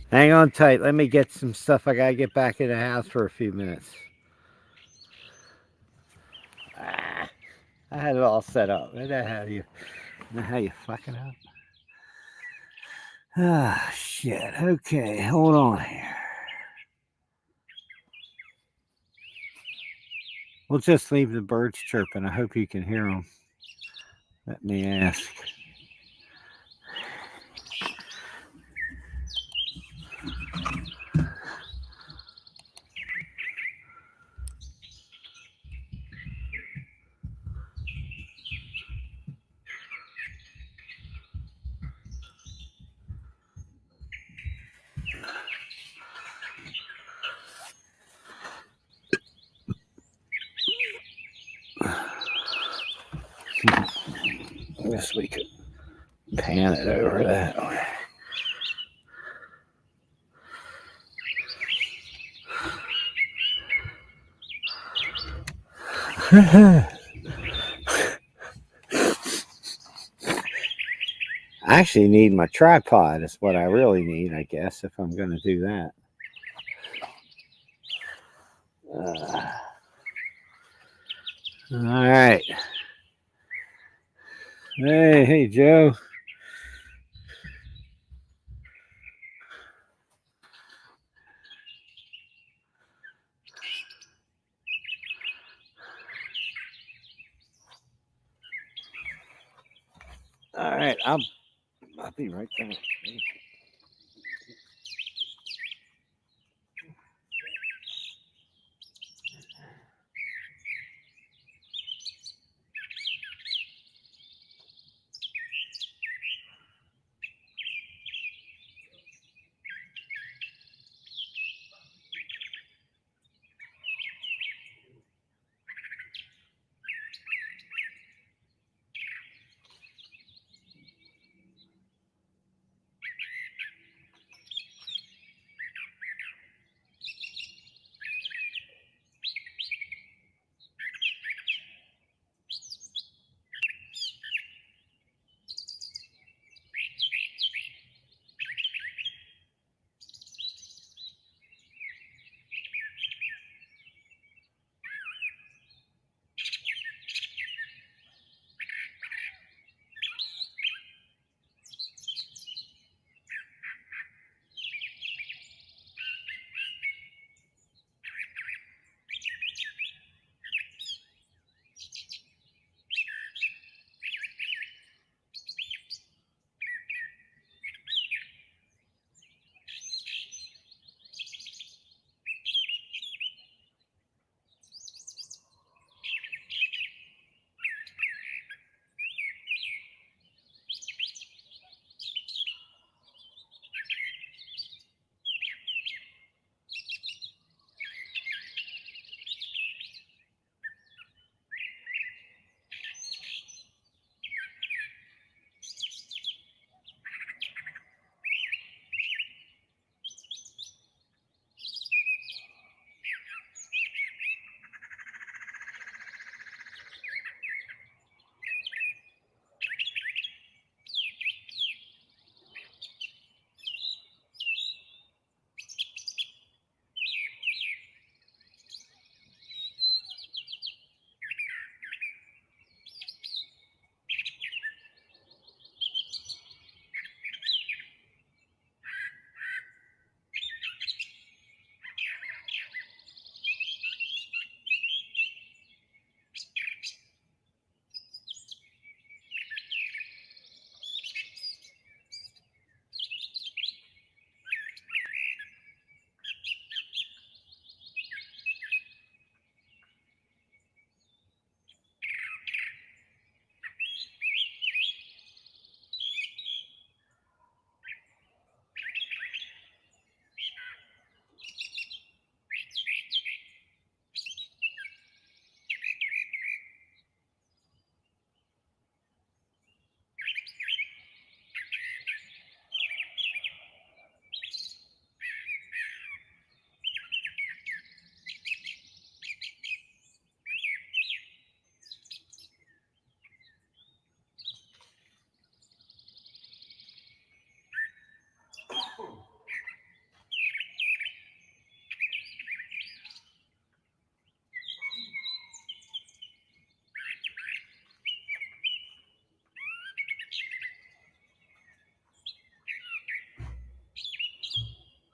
Hang on tight. Let me get some stuff. I gotta get back in the house for a few minutes. Ah, I had it all set up. Know how you fucking up? Ah, shit. Okay, hold on here. We'll just leave the birds chirping. I hope you can hear them. Let me ask. I guess we could pan it over that way. I actually need my tripod, is what I really need, I guess, if I'm going to do that. All right. Hey, Joe. All right, I'll be right back.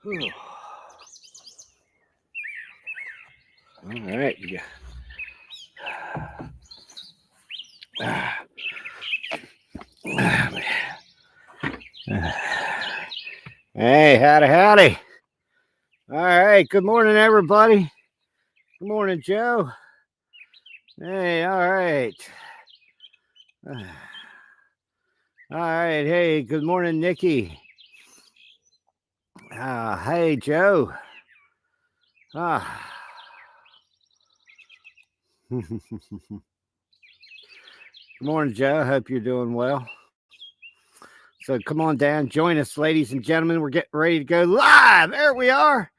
Whew. All right. Yeah. Hey, howdy, howdy. All right. Good morning, everybody. Good morning, Joe. Hey, all right. All right. Hey, good morning, Nikki. Hey, Joe. Ah. Good morning, Joe. Hope you're doing well. So come on down, join us, ladies and gentlemen. We're getting ready to go live. There we are.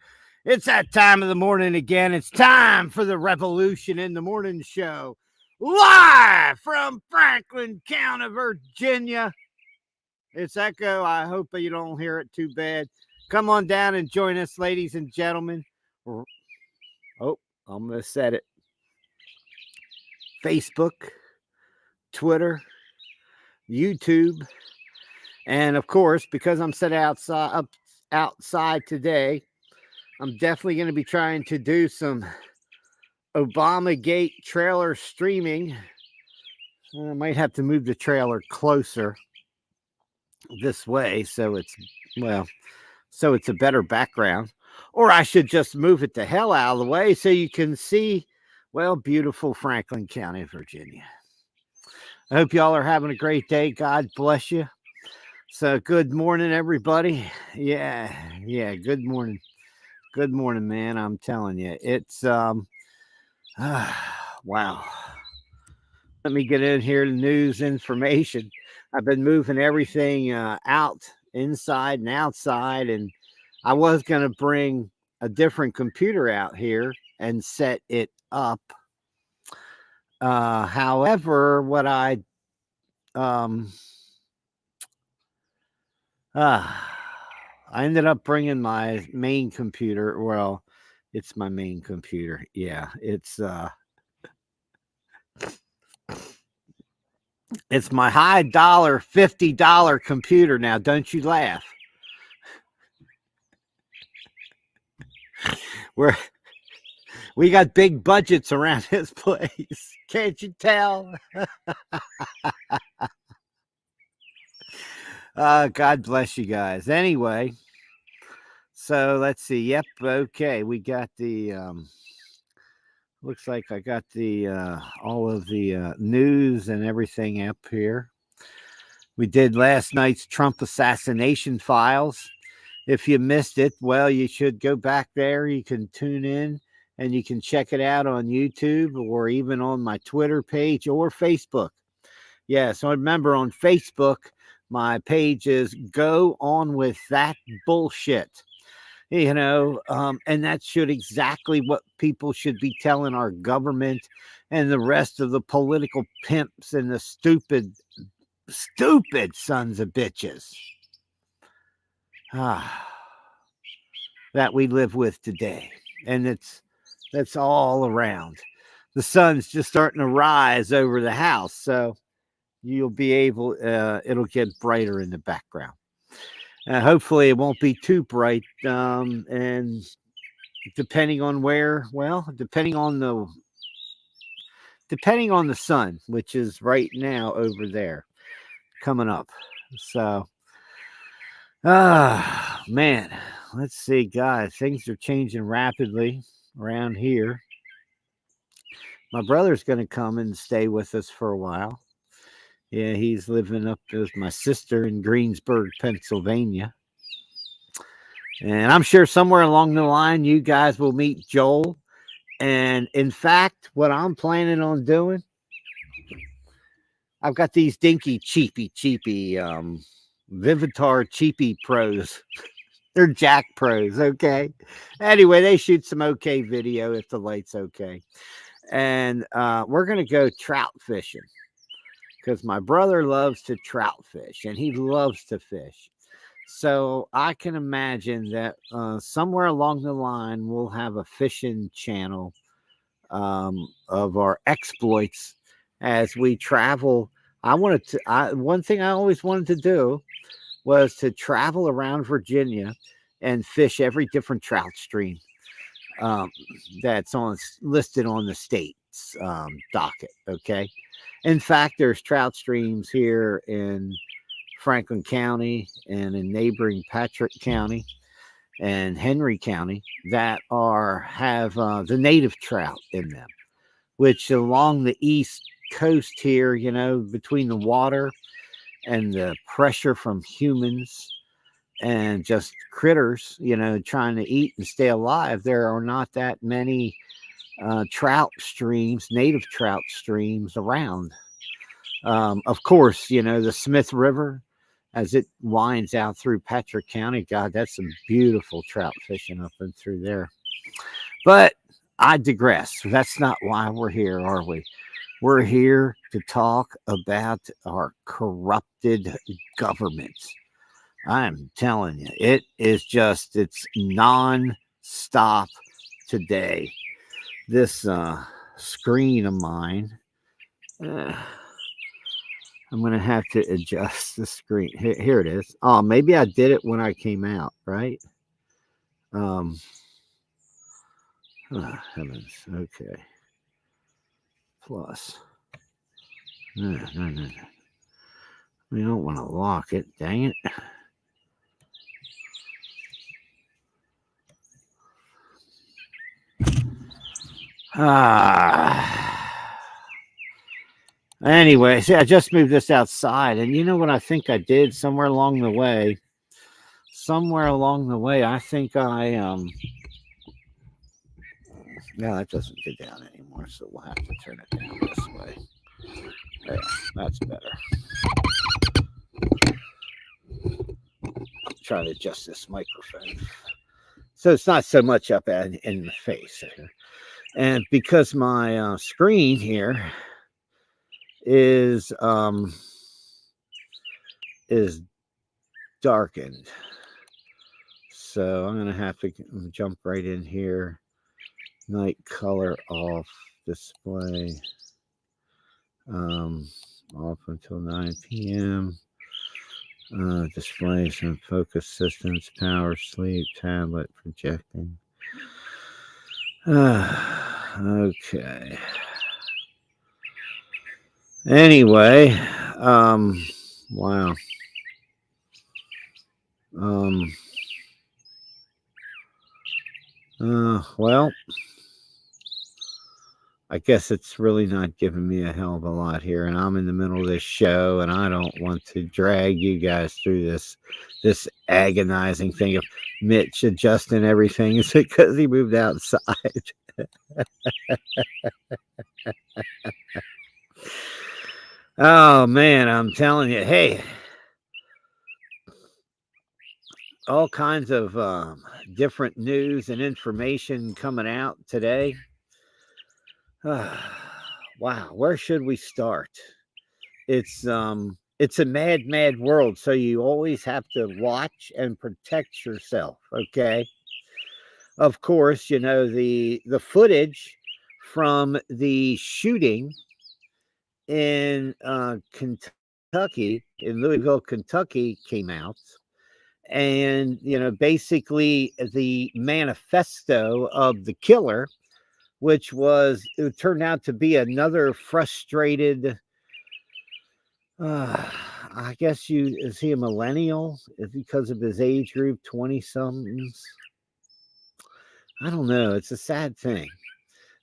It's that time of the morning again. It's time for the Revolution in the Morning show, live from Franklin County, Virginia. It's echo. I hope you don't hear it too bad. Come on down and join us, ladies and gentlemen. Oh, I'm going to set it. Facebook, Twitter, YouTube, and of course, because I'm set outside today, I'm definitely going to be trying to do some Obamagate trailer streaming. I might have to move the trailer closer this way so it's a better background, or I should just move it the hell out of the way so you can see, well, beautiful Franklin County, Virginia. I hope y'all are having a great day. God bless you. So good morning, everybody. Yeah, good morning. Good morning, man. I'm telling you, it's wow. Let me get in here to news information. I've been moving everything out, inside and outside, and I was going to bring a different computer out here and set it up. However, what I ended up bringing my main computer. Well, it's my main computer. Yeah, it's my high dollar $50 computer now. Don't you laugh. We got big budgets around this place. Can't you tell? God bless you guys. Anyway, so let's see. Yep. Okay. We got the, looks like I got the, all of the news and everything up here. We did last night's Trump assassination files. If you missed it, well, you should go back there. You can tune in and you can check it out on YouTube or even on my Twitter page or Facebook. Yeah, so remember on Facebook, my page is Go On With That Bullshit. And that should exactly what people should be telling our government and the rest of the political pimps and the stupid sons of bitches that we live with today. And that's all around. The sun's just starting to rise over the house, so you'll be able, it'll get brighter in the background. Hopefully it won't be too bright. And depending on where, well, depending on the sun, which is right now over there coming up. So, man, let's see, guys, things are changing rapidly around here. My brother's going to come and stay with us for a while. Yeah, he's living up with my sister in Greensburg, Pennsylvania. And I'm sure somewhere along the line, you guys will meet Joel. And in fact, what I'm planning on doing, I've got these dinky cheapy Vivitar cheapy Pros. They're Jack Pros, okay? Anyway, they shoot some okay video if the light's okay. And we're going to go trout fishing because my brother loves to trout fish and he loves to fish. So I can imagine that somewhere along the line, we'll have a fishing channel of our exploits as we travel. One thing I always wanted to do was to travel around Virginia and fish every different trout stream um, that's on listed on the state's docket. Okay. In fact, there's trout streams here in Franklin County and in neighboring Patrick County and Henry County that have the native trout in them, which along the east coast here, between the water and the pressure from humans and just critters, trying to eat and stay alive, there are not that many trout streams, native trout streams around. Of course, the Smith River, as it winds out through Patrick County, God, that's some beautiful trout fishing up and through there. But I digress. That's not why we're here, are we? We're here to talk about our corrupted government. I'm telling you, it's non-stop today. This screen of mine, I'm going to have to adjust the screen. Here it is. Oh, maybe I did it when I came out, right? Oh, heavens. Okay. Plus. No. We don't want to lock it. Dang it. Anyway, see, I just moved this outside, and you know what I think I did somewhere along the way? I think no, that doesn't get down anymore, so we'll have to turn it down this way. Yeah, that's better. Try to adjust this microphone so it's not so much up in the face. And because my screen here is darkened, so I'm gonna have to jump right in here. Night color off, display off until 9 p.m. Displays and focus systems, power, sleep, tablet, projecting. Okay. Anyway, wow. Well, I guess it's really not giving me a hell of a lot here, and I'm in the middle of this show, and I don't want to drag you guys through this agonizing thing of Mitch adjusting everything. Is it because he moved outside? Oh man, I'm telling you, hey, all kinds of different news and information coming out today. Wow, where should we start? It's a mad world, so you always have to watch and protect yourself. Okay. Of course, the footage from the shooting in Kentucky, in Louisville, Kentucky, came out, and basically the manifesto of the killer, which it turned out to be another frustrated. I guess is he a millennial? Because of his age group, 20-somethings. I don't know. It's a sad thing.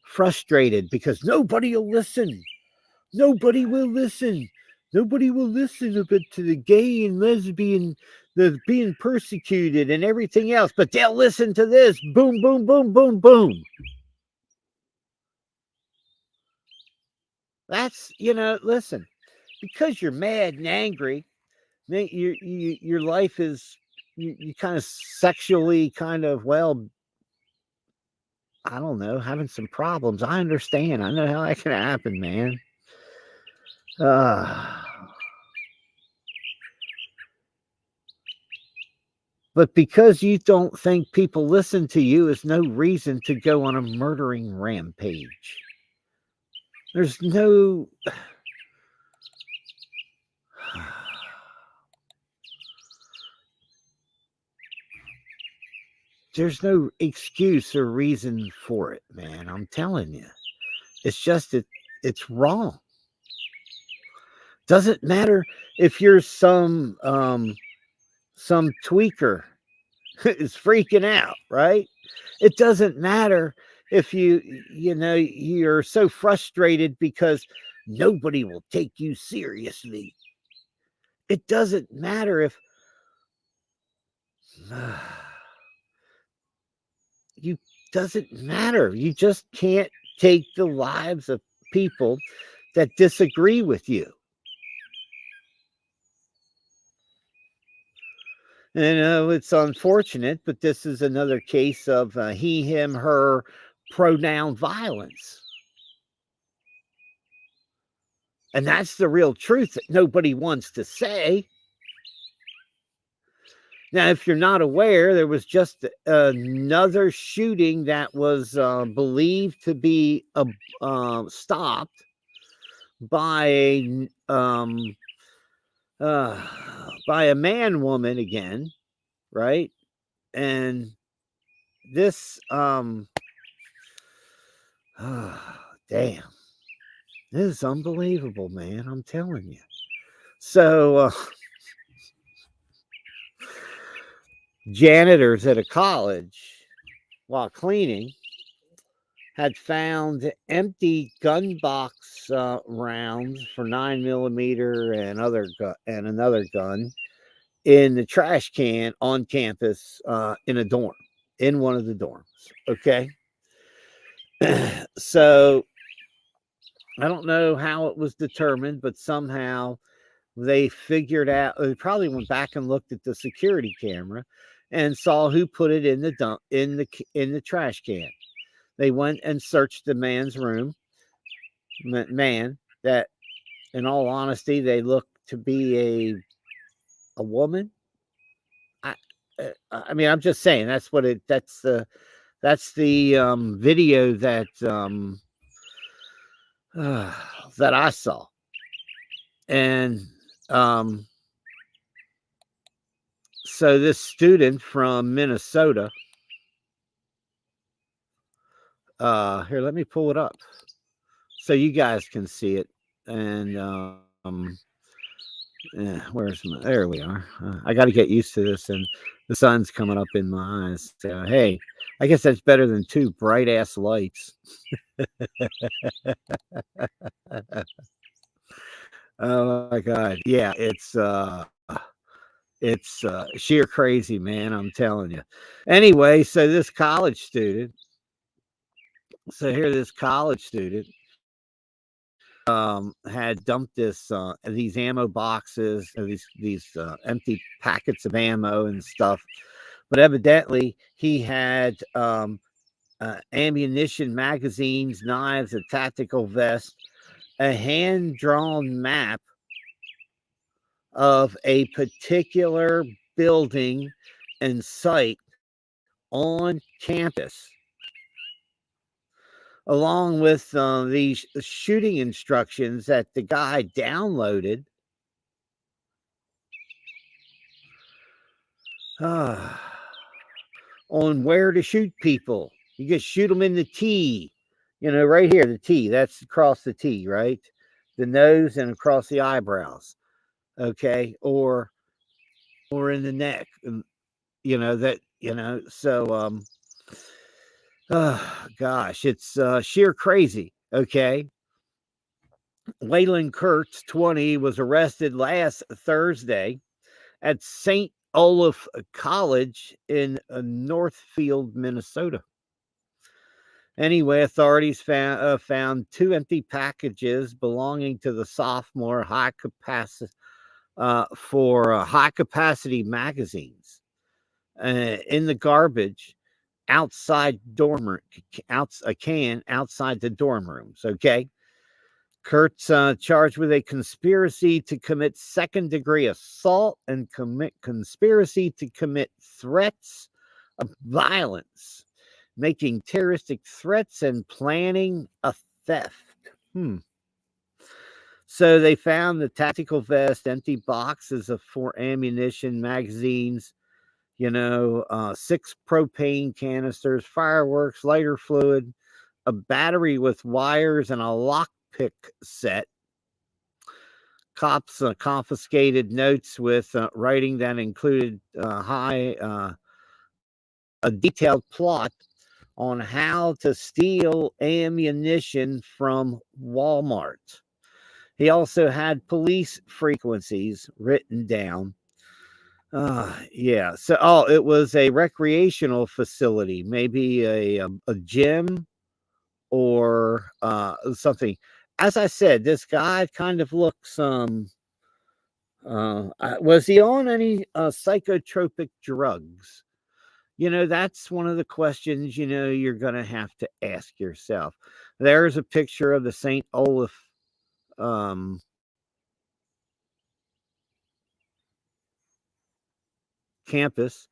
Frustrated because nobody will listen. Nobody will listen. Nobody will listen a bit to the gay and lesbian that's being persecuted and everything else, but they'll listen to this. Boom, boom, boom, boom, boom. That's, listen, because you're mad and angry, your life is, you kind of sexually kind of, well, I don't know, having some problems. I understand. I know how that can happen, man. But because you don't think people listen to you is no reason to go on a murdering rampage. There's no... there's no excuse or reason for it, man. I'm telling you. It's just it's wrong. Doesn't matter if you're some tweaker is freaking out, right? It doesn't matter if you're so frustrated because nobody will take you seriously. It doesn't matter if you doesn't matter. You just can't take the lives of people that disagree with you. And it's unfortunate, but this is another case of he, him, her pronoun violence. And that's the real truth that nobody wants to say. Now, if you're not aware, there was just another shooting that was believed to be stopped by a man woman again, right? And this damn, this is unbelievable, man. I'm telling you. So janitors at a college, while cleaning, had found empty gun box rounds for 9mm and another gun in the trash can on campus in a dorm, in one of the dorms. Okay. So I don't know how it was determined, but somehow they figured out. They probably went back and looked at the security camera and saw who put it in the trash can. They went and searched the man's room. Man, that, in all honesty, they looked to be a woman. I mean, I'm just saying that's the video that that I saw. And so this student from Minnesota, here, let me pull it up so you guys can see it. And there we are. I got to get used to this, and the sun's coming up in my eyes. Hey, I guess that's better than two bright ass lights. Oh my god, yeah, it's sheer crazy, man. I'm telling you. Anyway, so this college student. So here, this college student had dumped these ammo boxes, these empty packets of ammo and stuff. But evidently, he had ammunition, magazines, knives, a tactical vest, a hand-drawn map of a particular building and site on campus, along with these shooting instructions that the guy downloaded. On where to shoot people. You just shoot them in the T, right here, the T. That's across the T, right? The nose and across the eyebrows. Okay, or in the neck, so gosh, it's sheer crazy. Okay. Waylon Kurtz, 20, was arrested last Thursday at St. Olaf College in Northfield, Minnesota. Anyway, authorities found two empty packages belonging to the sophomore high capacity magazines in the garbage outside a can outside the dorm rooms. Okay. Kurt's charged with a conspiracy to commit second-degree assault and conspiracy to commit threats of violence, making terroristic threats and planning a theft. So they found the tactical vest, empty boxes for ammunition, magazines, six propane canisters, fireworks, lighter fluid, a battery with wires, and a lockpick set. Cops confiscated notes with writing that included a detailed plot on how to steal ammunition from Walmart. He also had police frequencies written down. Yeah. So, it was a recreational facility, maybe a gym or something. As I said, this guy kind of looks. Was he on any psychotropic drugs? That's one of the questions you're going to have to ask yourself. There's a picture of the St. Olaf um, campus.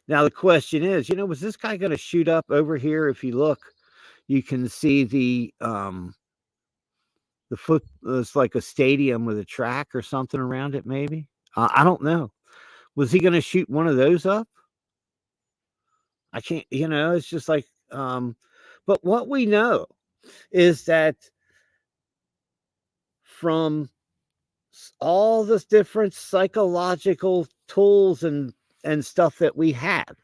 Now the question is, was this guy going to shoot up over here? If you look, you can see the foot. It's like a stadium with a track or something around it. Maybe I don't know. Was he going to shoot one of those up? I can't. It's just like. But what we know is that from all the different psychological tools and stuff that we have,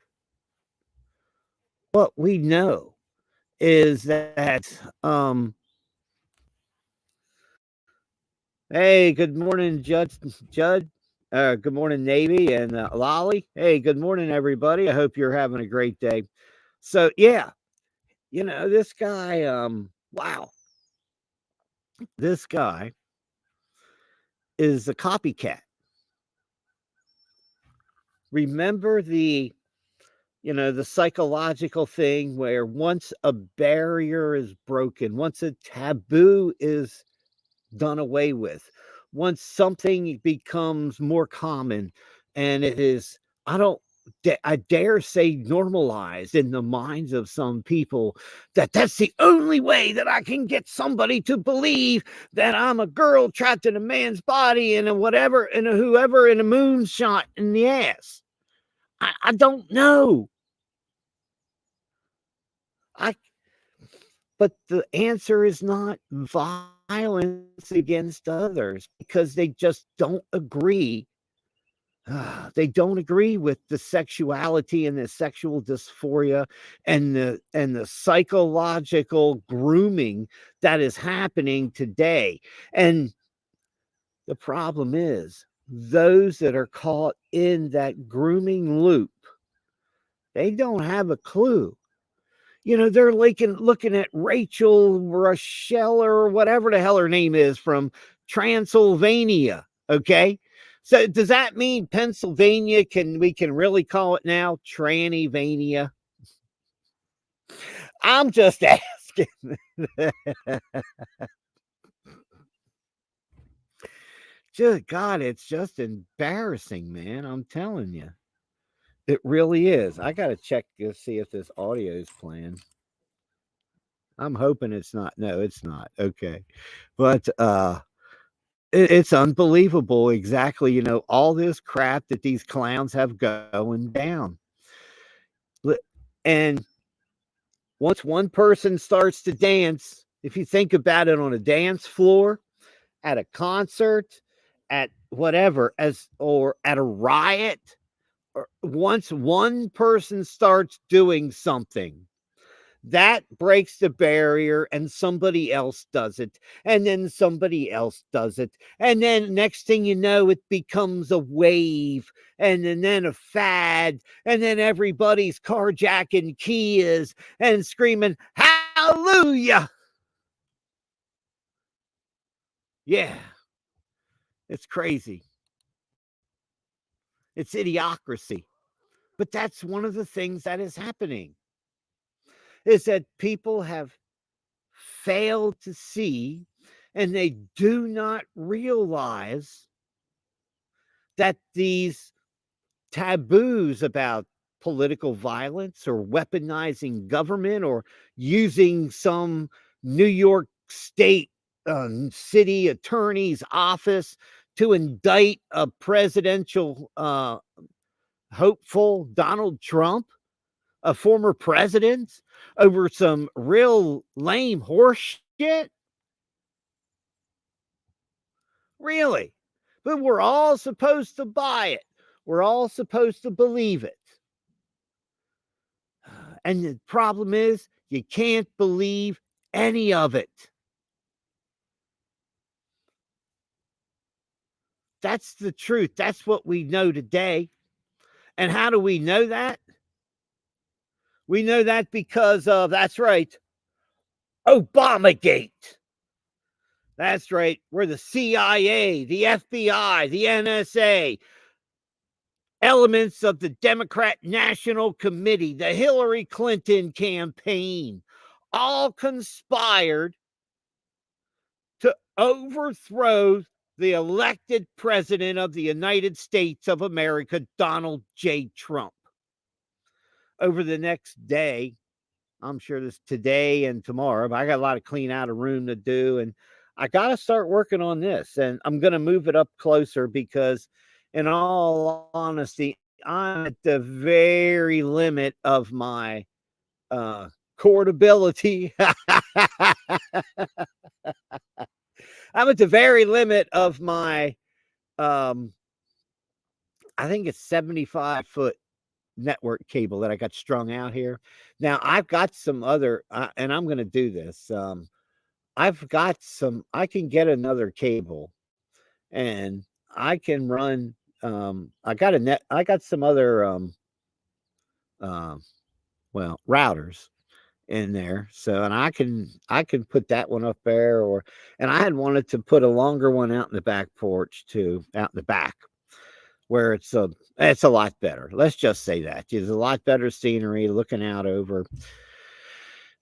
what we know is that hey, good morning, Judd. Good morning, Navy and Lolly. Hey, good morning, everybody. I hope you're having a great day. So yeah, this guy. Wow, this guy is a copycat. Remember the psychological thing where once a barrier is broken, once a taboo is done away with, once something becomes more common and it is, I dare say, normalized in the minds of some people, that's the only way that I can get somebody to believe that I'm a girl trapped in a man's body and a whatever and a whoever in a moonshot in the ass. I don't know. I But the answer is not violence against others because they just don't agree. They don't agree with the sexuality and the sexual dysphoria and the psychological grooming that is happening today. And the problem is those that are caught in that grooming loop, they don't have a clue. They're looking at Rachel Rochelle or whatever the hell her name is from Transylvania. Okay. So does that mean Pennsylvania we can really call it now Trannyvania? I'm just asking. Just God, it's just embarrassing, man. I'm telling you. It really is. I gotta check to see if this audio is playing. I'm hoping it's not. No, it's not. Okay. But it's unbelievable exactly, all this crap that these clowns have going down. And once one person starts to dance, if you think about it on a dance floor, at a concert, at whatever, or at a riot, or once one person starts doing something, that breaks the barrier and somebody else does it, and then somebody else does it, and then next thing you know it becomes a wave, and then a fad, and then everybody's carjacking Kias and screaming hallelujah. Yeah, it's crazy. It's idiocracy. But that's one of the things that is happening, is that people have failed to see, and they do not realize that these taboos about political violence or weaponizing government or using some New York State city attorney's office to indict a presidential hopeful Donald Trump, a former president, over some real lame horse shit? Really? But we're all supposed to buy it. We're all supposed to believe it. And the problem is, you can't believe any of it. That's the truth. That's what we know today. And how do we know that? We know that because of, that's right, Obamagate. That's right. We're the CIA, the FBI, the NSA, elements of the Democrat National Committee, the Hillary Clinton campaign, all conspired to overthrow the elected president of the United States of America, Donald J. Trump. Over the next day, I'm sure this today and tomorrow, but I got a lot of clean out of room to do. And I got to start working on this. And I'm going to move it up closer because, in all honesty, I'm at the very limit of my cord ability. I'm at the very limit of my, I think it's 75-foot network cable that I got strung out here. Now I've got some other, and I'm going to do this. I've got some, I can get another cable and I can run, I got some other, uh, well, routers in there. So, and I can put that one up there and I had wanted to put a longer one out in the back porch too, out in the back where it's a lot better. Let's just say that there's a lot better scenery looking out over,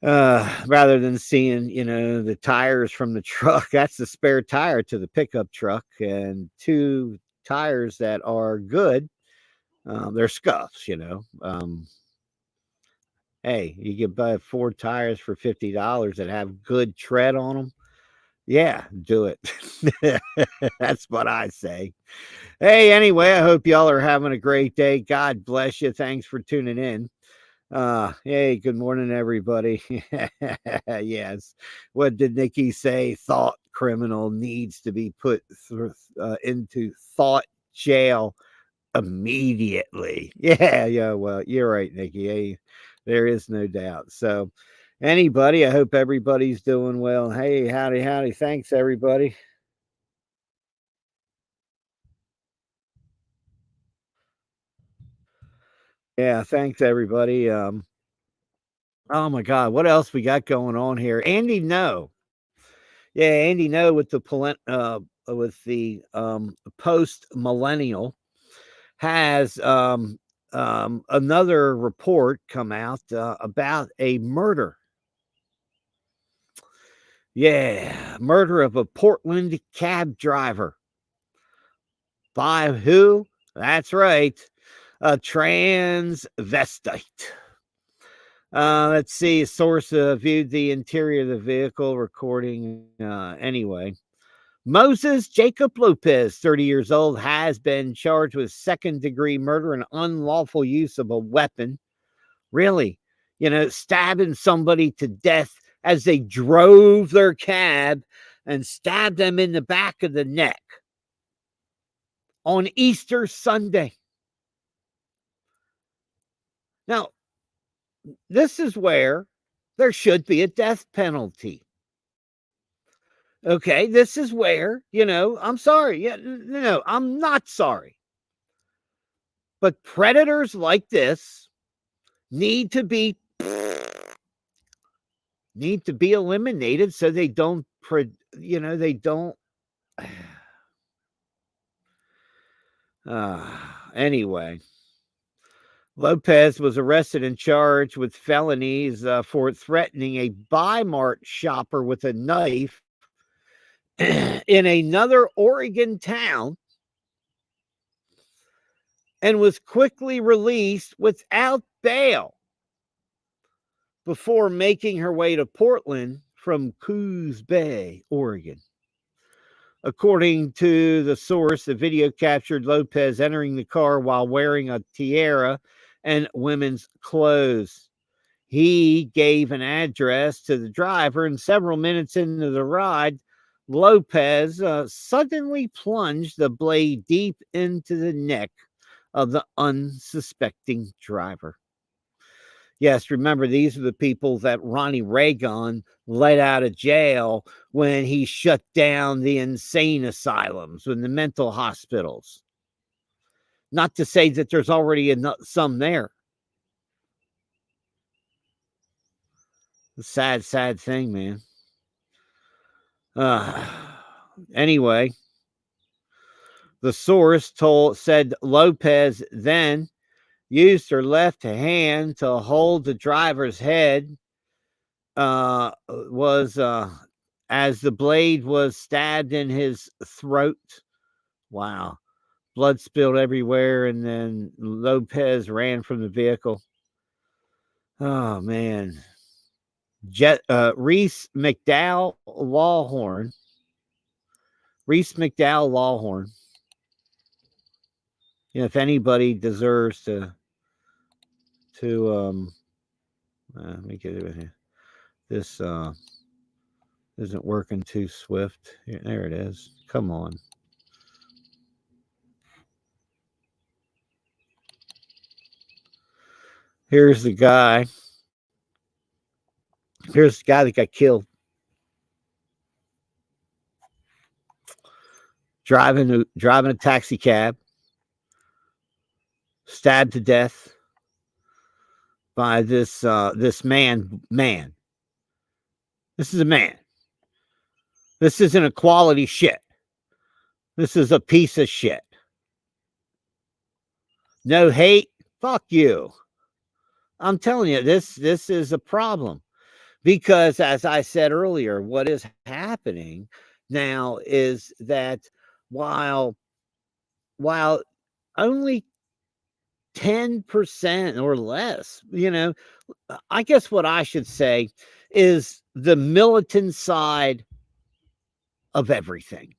rather than seeing, the tires from the truck. That's the spare tire to the pickup truck and two tires that are good. They're scuffs, hey, you can buy 4 tires for $50 that have good tread on them. Yeah, do it. That's what I say. Hey, anyway, I hope y'all are having a great day. God bless you. Thanks for tuning in. Hey, good morning, everybody. Yes. What did Nikki say? Thought criminal needs to be put into thought jail immediately. Yeah, yeah. Well, you're right, Nikki. Hey, there is no doubt. So, anybody, I hope everybody's doing well. Hey, howdy, howdy. Thanks, everybody. Yeah, thanks, everybody. Oh my God, what else we got going on here? Andy, no. Yeah, Andy, no, with the post millennial has another report come out about a murder. Yeah, murder of a Portland cab driver. By who? That's right, a transvestite. Let's see. A source viewed the interior of the vehicle recording. Anyway, Moses Jacob Lopez, 30 years old, has been charged with second-degree murder and unlawful use of a weapon. Really, stabbing somebody to death as they drove their cab and stabbed them in the back of the neck on Easter Sunday. Now, this is where there should be a death penalty. Okay, this is where, I'm sorry. Yeah, no, I'm not sorry. But predators like this need to be eliminated so they don't they don't anyway. Lopez was arrested and charged with felonies for threatening a Bi-Mart shopper with a knife in another Oregon town and was quickly released without bail before making her way to Portland from Coos Bay, Oregon. According to the source, the video captured Lopez entering the car while wearing a tiara and women's clothes. He gave an address to the driver, and several minutes into the ride, Lopez suddenly plunged the blade deep into the neck of the unsuspecting driver. Yes, remember, these are the people that Ronnie Reagan let out of jail when he shut down the insane asylums and the mental hospitals. Not to say that there's already some there. Sad, sad thing, man. Anyway, the source said Lopez then used her left hand to hold the driver's head. Was as the blade was stabbed in his throat. Wow. Blood spilled everywhere, and then Lopez ran from the vehicle. Oh, man. Reese McDowell Lawhorn. You know, if anybody deserves to let me get it in here. This isn't working too swift. Here, there it is. Come on. Here's the guy. Here's the guy that got killed. Driving a taxi cab. Stabbed to death by this man. This is a man. This isn't a quality shit. This is a piece of shit. No hate. Fuck you. I'm telling you, this is a problem. Because, as I said earlier, what is happening now is that while only 10% or less, you know, I guess what I should say is the militant side of everything.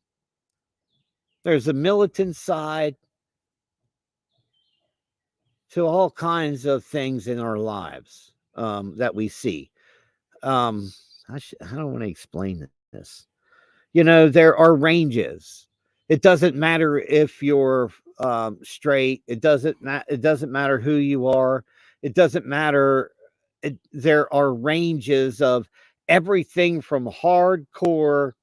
There's a militant side to all kinds of things in our lives that we see. I don't want to explain this. You know, there are ranges. It doesn't matter if you're straight. It doesn't matter who you are. It doesn't matter. There are ranges of everything from hardcore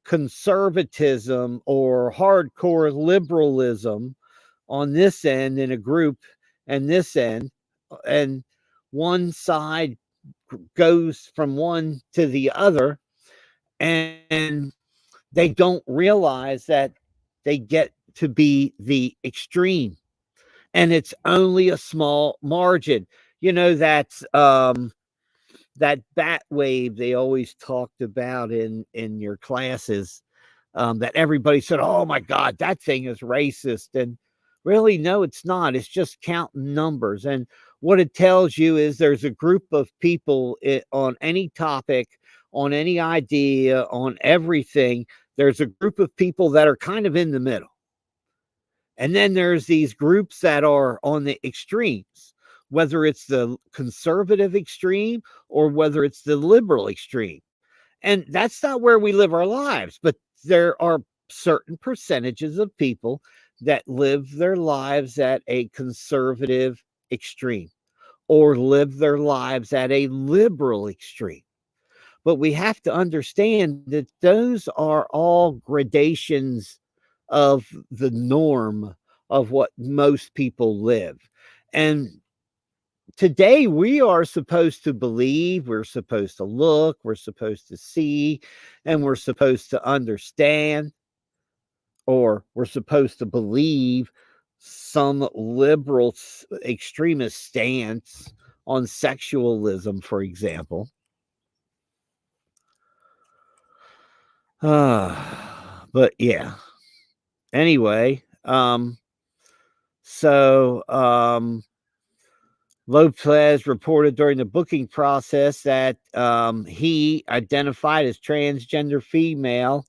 conservatism or hardcore liberalism on this end in a group, and this end, and one side goes from one to the other, and they don't realize that they get to be the extreme, and it's only a small margin. You know, that's that bat wave they always talked about in your classes, that everybody said, oh my God, that thing is racist. And really, no, it's not. It's just counting numbers. And what it tells you is there's a group of people on any topic, on any idea, on everything. There's a group of people that are kind of in the middle. And then there's these groups that are on the extremes, whether it's the conservative extreme or whether it's the liberal extreme. And that's not where we live our lives, but there are certain percentages of people that live their lives at a conservative extreme or live their lives at a liberal extreme. But we have to understand that those are all gradations of the norm of what most people live. And today we are supposed to believe, we're supposed to look, we're supposed to see, and we're supposed to understand, or we're supposed to believe some liberal extremist stance on sexualism, for example. But yeah. Anyway, Lopez reported during the booking process that he identified as transgender female,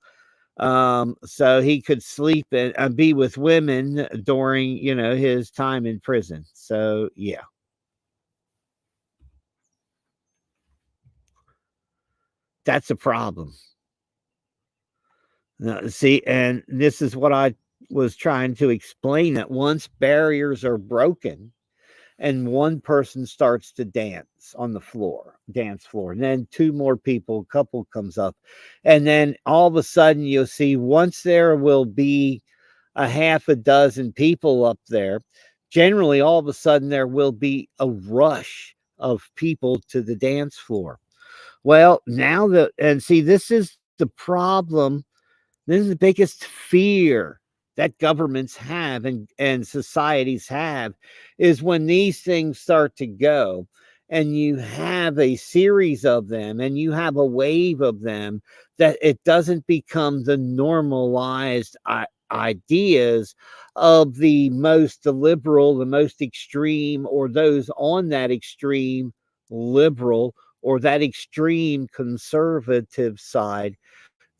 So he could sleep and be with women during, his time in prison. So yeah, that's a problem. See, and this is what I was trying to explain, that once barriers are broken and one person starts to dance on the dance floor, and then two more people, a couple comes up, and then all of a sudden you'll see, once there will be a half a dozen people up there, generally all of a sudden there will be a rush of people to the dance floor. Well, now that, and see, this is the problem. This is the biggest fear that governments have and societies have, is when these things start to go and you have a series of them and you have a wave of them, that it doesn't become the normalized ideas of the most liberal, the most extreme, or those on that extreme liberal or that extreme conservative side,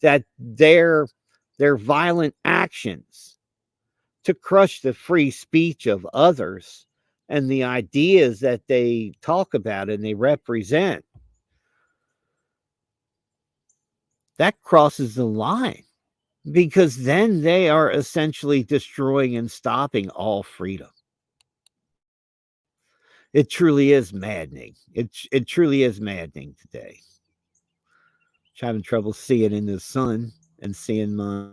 that their violent actions to crush the free speech of others and the ideas that they talk about and they represent, that crosses the line, because then they are essentially destroying and stopping all freedom. It truly is maddening. It truly is maddening today. Having trouble seeing in the sun and seeing my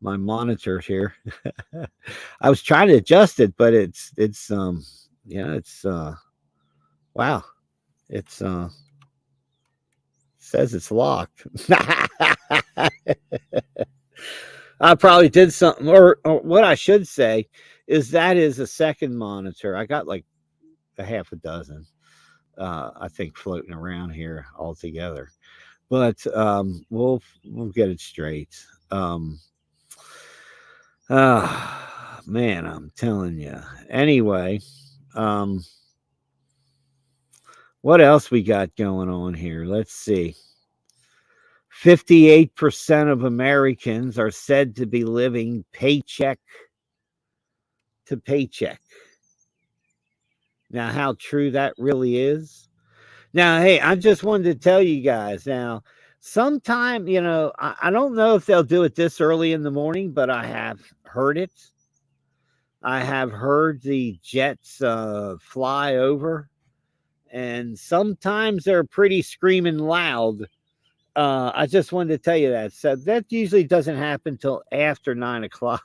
monitor here. I was trying to adjust it, but it's yeah, it's wow. It's says it's locked. I probably did something, or what I should say is that is a second monitor. I got like a half a dozen, I think, floating around here altogether. But we'll get it straight. Man, I'm telling you. Anyway, um, what else we got going on here? Let's see. 58% of Americans are said to be living paycheck to paycheck. Now, how true that really is? Now, hey, I just wanted to tell you guys now, sometime, I don't know if they'll do it this early in the morning, but I have heard it. I have heard the jets fly over, and sometimes they're pretty screaming loud. I just wanted to tell you that. So that usually doesn't happen till after 9 o'clock.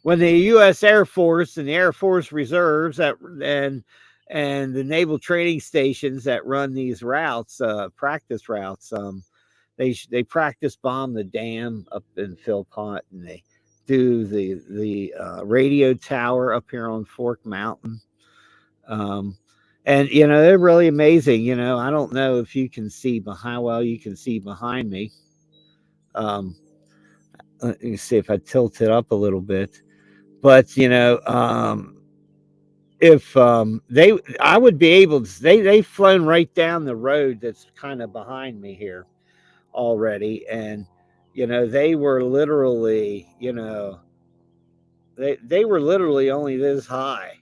When the U.S. Air Force and the Air Force Reserves and the naval training stations that run these routes, practice routes, they practice bomb the dam up in Philpott, and they do the radio tower up here on Fork Mountain. Um, and they're really amazing. I don't know if you can see how well you can see behind me. Um, Let me see if I tilt it up a little bit. But if I would be able to, they've flown right down the road that's kind of behind me here already, and they were literally, they were literally only this high.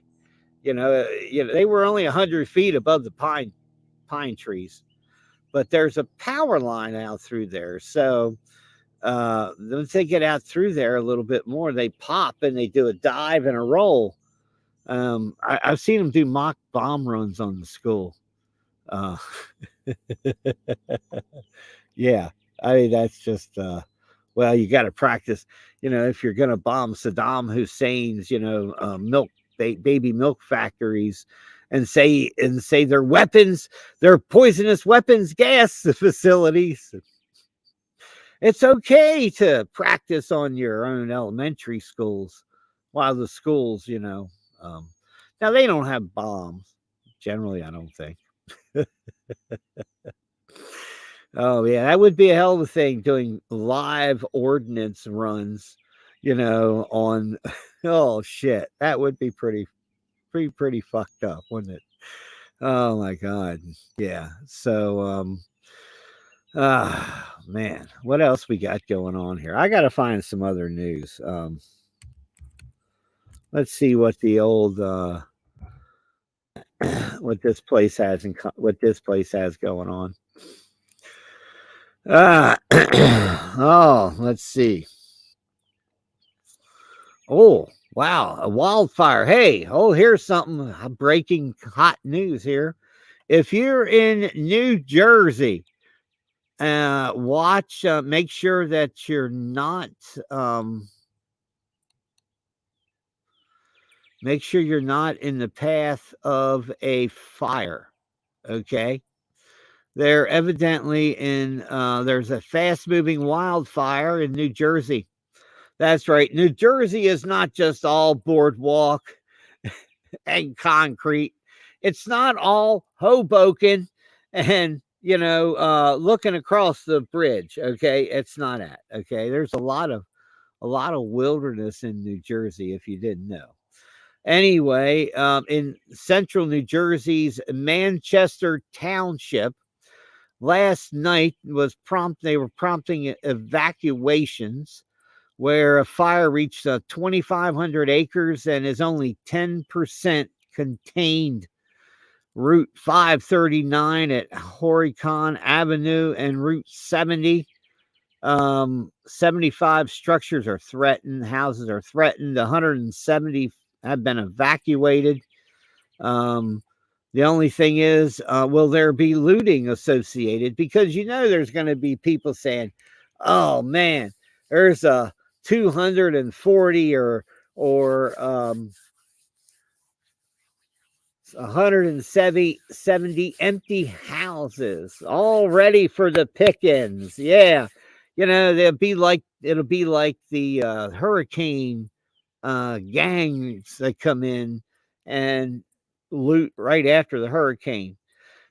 They were only 100 feet above the pine trees, but there's a power line out through there. So once they get out through there a little bit more, they pop and they do a dive and a roll. I've seen them do mock bomb runs on the school. Uh, yeah, I mean, that's just well, you got to practice. If you're going to bomb Saddam Hussein's, baby milk factories, and say their weapons, their poisonous weapons gas facilities. It's okay to practice on your own elementary schools, while the schools, um, now they don't have bombs. Generally, I don't think. Oh yeah, that would be a hell of a thing, doing live ordnance runs, on oh shit. That would be pretty fucked up, wouldn't it? Oh my god. Yeah. So Man, what else we got going on here? I got to find some other news. Let's see what the old what this place has what this place has going on. Oh, let's see. Oh, wow, a wildfire. Hey, oh, here's something breaking hot news here. If you're in New Jersey, watch, make sure that you're not, um, make sure you're not in the path of a fire. Okay. They're evidently there's a fast moving wildfire in New Jersey. That's right. New Jersey is not just all boardwalk and concrete. It's not all Hoboken and looking across the bridge. Okay, it's not that. Okay, there's a lot of wilderness in New Jersey if you didn't know. Anyway, in central New Jersey's Manchester Township, last night they were prompting evacuations where a fire reached 2,500 acres and is only 10% contained. Route 539 at Horicon Avenue and Route 70. 75 structures are threatened. Houses are threatened. 170 have been evacuated. Um, the only thing is, will there be looting associated? Because there's going to be people saying, "Oh man, there's a 240 or 170 empty houses, all ready for the pickings." Yeah, it'll be like the hurricane gangs that come in and loot right after the hurricane.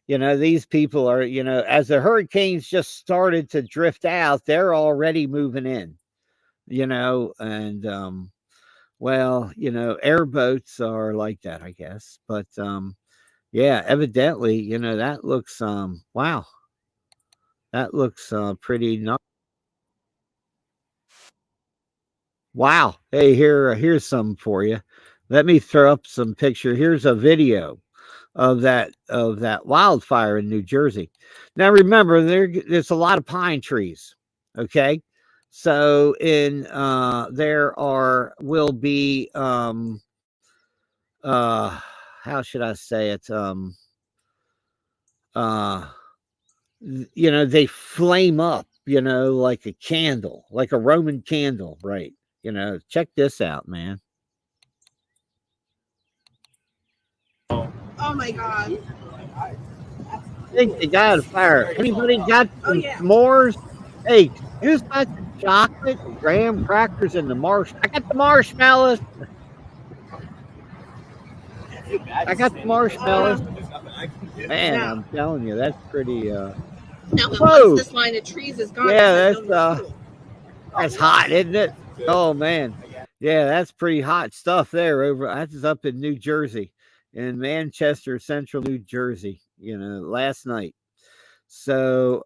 These people are, as the hurricanes just started to drift out, they're already moving in, and well, airboats are like that, I guess. But yeah, evidently, that looks wow, that looks pretty not wow. Hey, here's some for you. Let me throw up some picture. Here's a video of that wildfire in New Jersey. Now remember, there's a lot of pine trees. Okay, so in there are will be uh how should I say it uh they flame up, like a candle, like a Roman candle, right? Check this out, man. Oh my god. I think they got a fire. Anybody got some s'mores? Hey, who's got the chocolate, the graham crackers, and the I got the marshmallows. I got the marshmallows. Man, I'm telling you, that's pretty Now, once whoa. this line of trees is gone, Yeah, that's hot, isn't it? Oh man. Yeah, that's pretty hot stuff there that's up in New Jersey, in Manchester, central New Jersey, last night. So,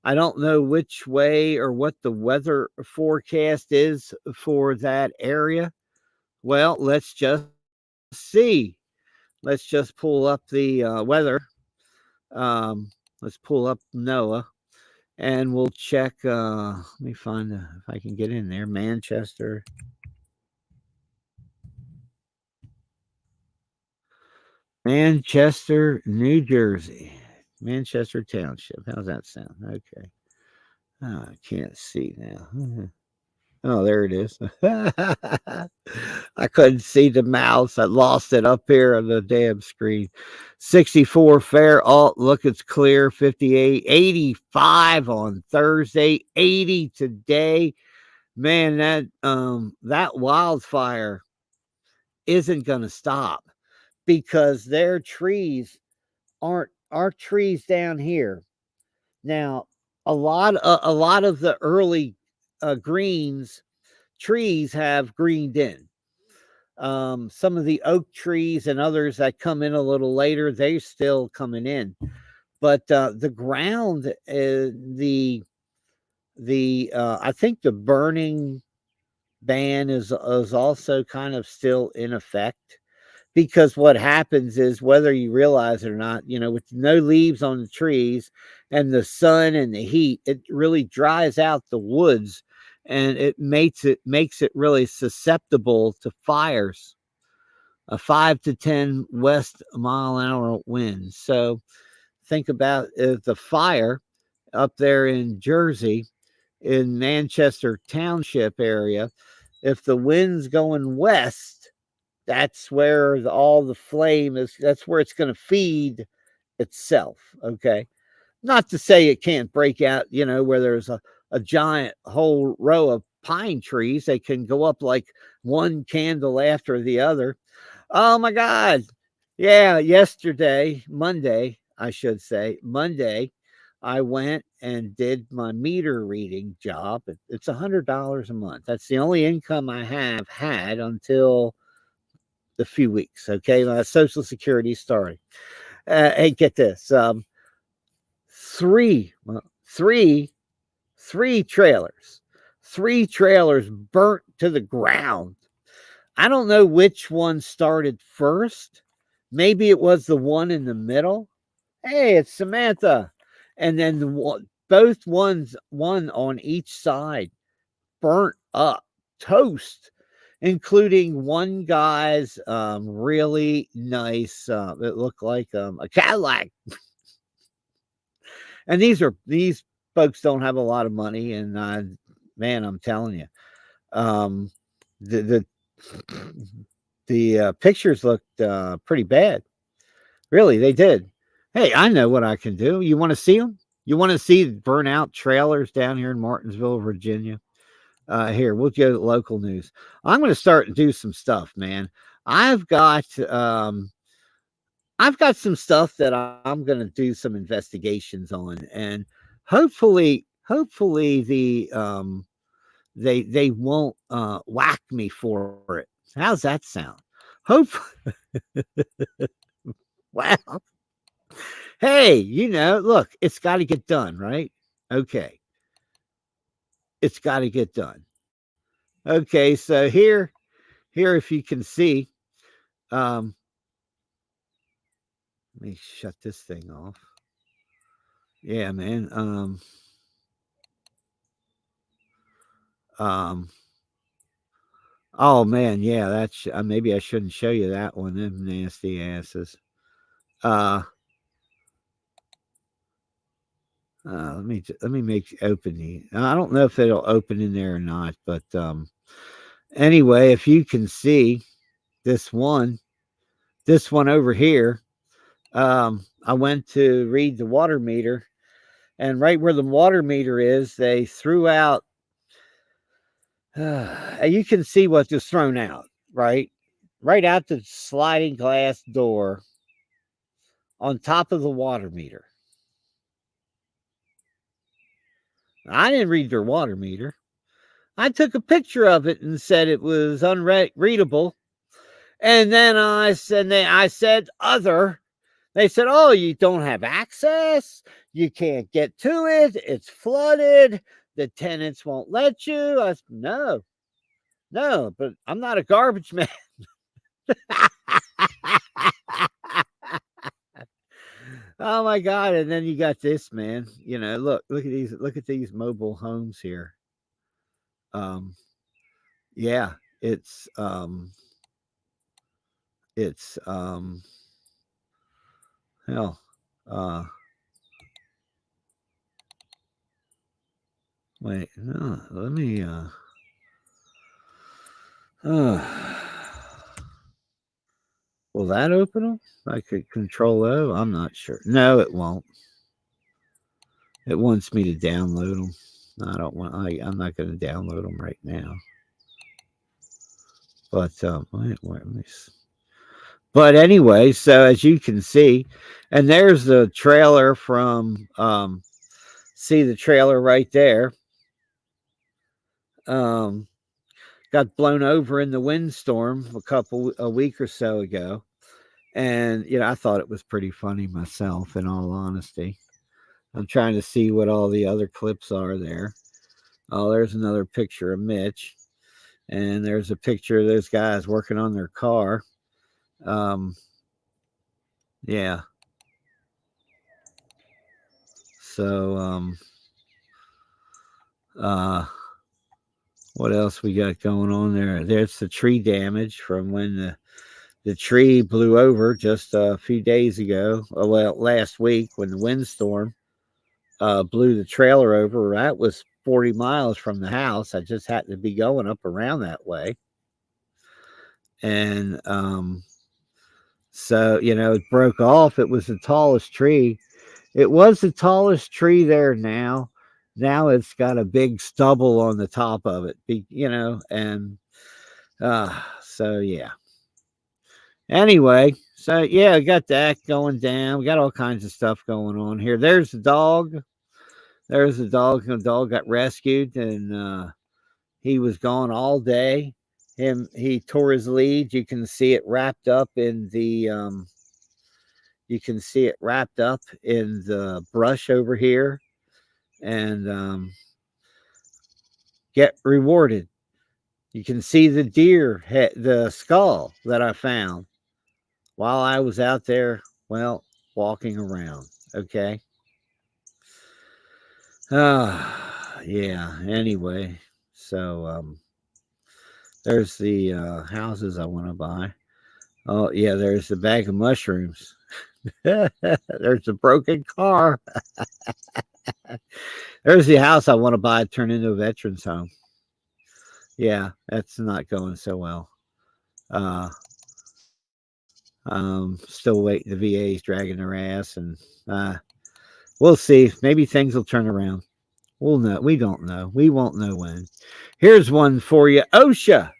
I don't know which way or what the weather forecast is for that area. Well, let's just see. Let's just pull up the weather. Let's pull up NOAA and we'll check. Let me find if I can get in there. Manchester, New Jersey. Manchester Township. How's that sound? Okay. Oh, I can't see now. Oh, there it is. I couldn't see the mouse. I lost it up here on the damn screen. 64 fair. Oh, look, it's clear. 58, 85 on Thursday, 80 today. Man, that wildfire isn't going to stop because their trees aren't our trees down here. Now, a lot of the early greens trees have greened in. Some of the oak trees and others that come in a little later, they're still coming in. But the ground, the I think the burning ban is also kind of still in effect, because what happens is, whether you realize it or not, with no leaves on the trees and the sun and the heat, it really dries out the woods, and it makes it really susceptible to fires. A 5 to 10 west mile an hour wind. So think about if the fire up there in Jersey, in Manchester Township area, if the wind's going west, that's where all the flame is. That's where it's going to feed itself. Okay. Not to say it can't break out, where there's a giant whole row of pine trees. They can go up like one candle after the other. Oh my God. Yeah. Yesterday, Monday, I should say, Monday, I went and did my meter reading job. It's $100 a month. That's the only income I have had until the few weeks. Okay. My Social Security started. Hey, get this. Three, well, three, three trailers burnt to the ground. I don't know which one started first. Maybe it was the one in the middle. Hey, it's Samantha. And then both one on each side, burnt up, toast, including one guy's really nice. It looked like a Cadillac. And these folks don't have a lot of money, and man, I'm telling you, um, the the pictures looked pretty bad. Really, they did. Hey, I know what I can do. You want to see them? You want to see burnout trailers down here in Martinsville, Virginia? Here, we'll go to local news. I'm going to start and do some stuff, man. I've got um, I've got some stuff that I'm going to do some investigations on, and hopefully they won't whack me for it. How's that sound? Hope Well, hey, look, it's got to get done, right? Okay, it's got to get done. Okay, so here, if you can see, um, let me shut this thing off. Yeah, man. Um, oh man, yeah, that's maybe I shouldn't show you that one. Them nasty asses. Uh, let me make open the. I don't know if it'll open in there or not, but anyway, if you can see this one, this one over here, I went to read the water meter, and right where the water meter is, they threw out. You can see what was thrown out, right? Right out the sliding glass door on top of the water meter. I didn't read their water meter. I took a picture of it and said it was unreadable. And then I said other. They said, "Oh, you don't have access. You can't get to it. It's flooded. The tenants won't let you." I said, "No, no, but I'm not a garbage man." Oh my God. And then you got this, man. Look at these mobile homes here. Um, yeah, it's hell. Uh Wait, no, let me uh will that open them? I could control O. I'm not sure. No, it won't. It wants me to download them. I don't want. I'm not going to download them right now. But wait, let me. But anyway, so as you can see, and there's the trailer from. See the trailer right there. Um, got blown over in the windstorm a week or so ago, And, I thought it was pretty funny myself, in all honesty. I'm trying to see what all the other clips are there. Oh, there's another picture of Mitch. And there's a picture of those guys working on their car. Um, yeah. So, what else we got going on there? There's the tree damage from when the tree blew over just a few days ago. Well, last week when the windstorm blew the trailer over. That was 40 miles from the house. I just happened to be going up around that way. And so, it broke off. It was the tallest tree. It was the tallest tree there now. Now it's got a big stubble on the top of it, and so yeah. Anyway, so yeah, I got that going down. We got all kinds of stuff going on here. There's the dog. There's the dog. The dog got rescued, and he was gone all day. He tore his lead. You can see it wrapped up in the brush over here, and get rewarded. You can see the deer head, the skull that I found while I was out there, well, walking around. Okay. Yeah. Anyway, so there's the houses I want to buy. Oh yeah, there's the bag of mushrooms. There's a broken car. There's the house I want to buy, turn into a veterans home. Yeah, that's not going so well. Still waiting. The VA's dragging their ass, and we'll see. Maybe things will turn around. We'll know. We don't know. We won't know when. Here's one for you. OSHA.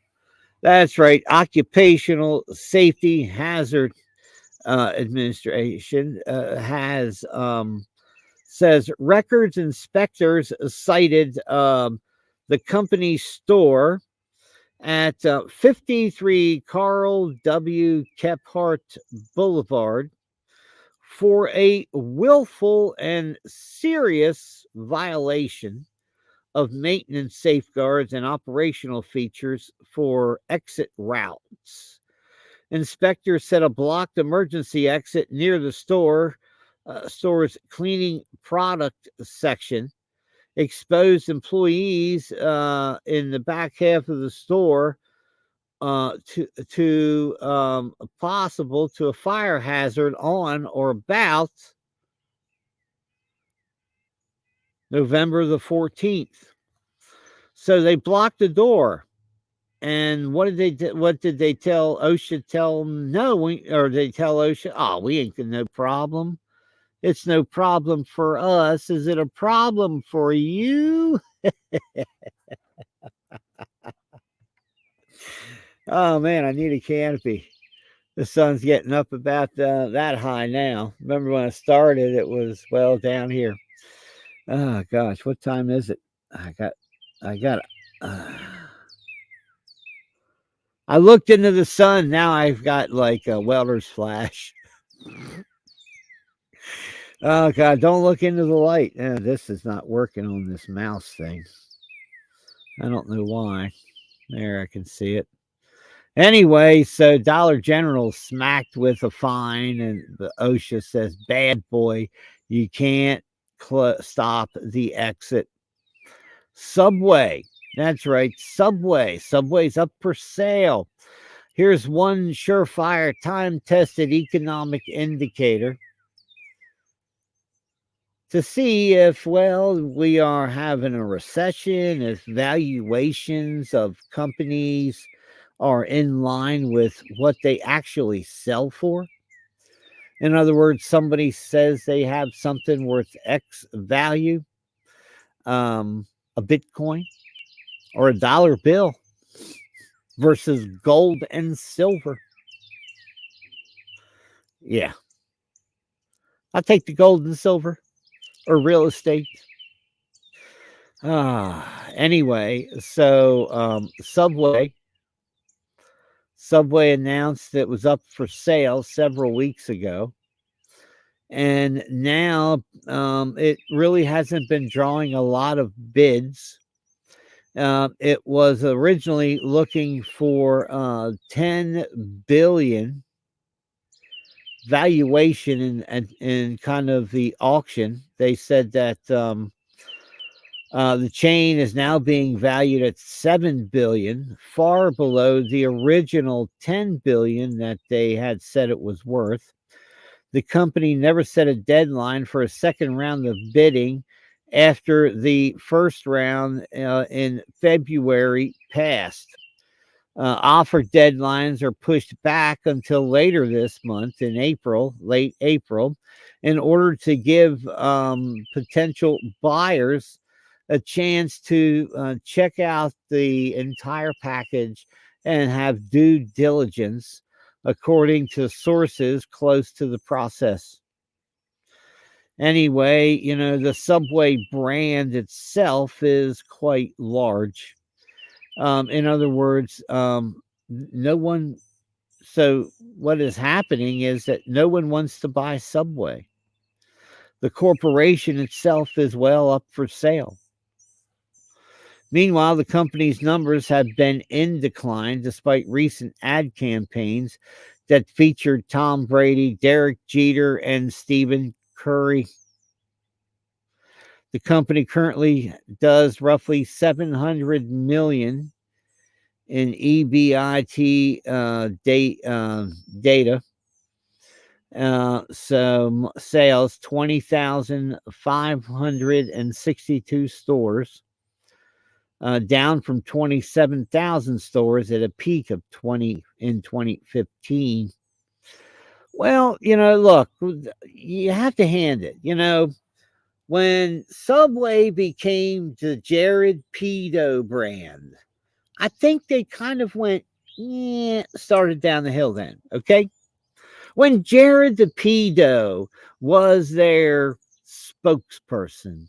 That's right. Occupational Safety Hazard Administration has says records inspectors cited the company's store at 53 Carl W. Kephart Boulevard for a willful and serious violation of maintenance safeguards and operational features for exit routes. Inspectors said a blocked emergency exit near the store's cleaning product section exposed employees in the back half of the store to possible to a fire hazard on or about November the 14th. So they blocked the door. And what did they do? What did they tell OSHA? Tell them no, or they tell OSHA, oh, we ain't got no problem. It's no problem for us. Is it a problem for you? Oh man, I need a canopy. The sun's getting up about that high now. Remember when I started, it was down here. Oh gosh, what time is it? I got. I looked into the sun. Now I've got like a welder's flash. Oh God, don't look into the light. This is not working on this mouse thing. I don't know why. There, I can see it. Anyway, so Dollar General smacked with a fine, and the OSHA says, bad boy, you can't stop the exit. Subway, that's right, Subway. Subway's up for sale. Here's one surefire, time-tested economic indicator to see if, we are having a recession, if valuations of companies are in line with what they actually sell for. In other words, somebody says they have something worth X value, a Bitcoin or a dollar bill versus gold and silver. Yeah. I'll take the gold and silver or real estate. Anyway, so Subway Subway announced it was up for sale several weeks ago. And now it really hasn't been drawing a lot of bids. It was originally looking for 10 billion valuation in kind of the auction. They said that the chain is now being valued at 7 billion, far below the original 10 billion that they had said it was worth. The company never set a deadline for a second round of bidding after the first round in February passed. Offer deadlines are pushed back until later this month in April, late April, in order to give potential buyers a chance to check out the entire package and have due diligence, according to sources close to the process. Anyway, the Subway brand itself is quite large. In other words, no one. So what is happening is that no one wants to buy Subway. The corporation itself is well up for sale. Meanwhile, the company's numbers have been in decline despite recent ad campaigns that featured Tom Brady, Derek Jeter, and Stephen Curry. The company currently does roughly 700 million in EBIT data. So sales 20,562 stores, down from 27,000 stores at a peak of 20 in 2015. Well, look, you have to hand it. When Subway became the Jared Pedo brand, I think they kind of went, started down the hill then. Okay. When Jared the Pedo was their spokesperson,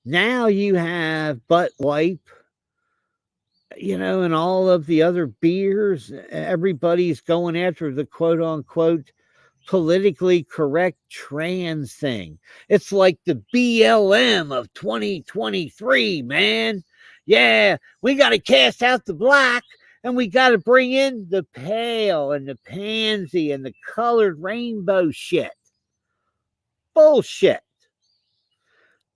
now you have Butt Wipe, and all of the other beers. Everybody's going after the quote unquote politically correct trans thing. It's like the BLM of 2023, man. Yeah, we got to cast out the black and we got to bring in the pale and the pansy and the colored rainbow shit. Bullshit.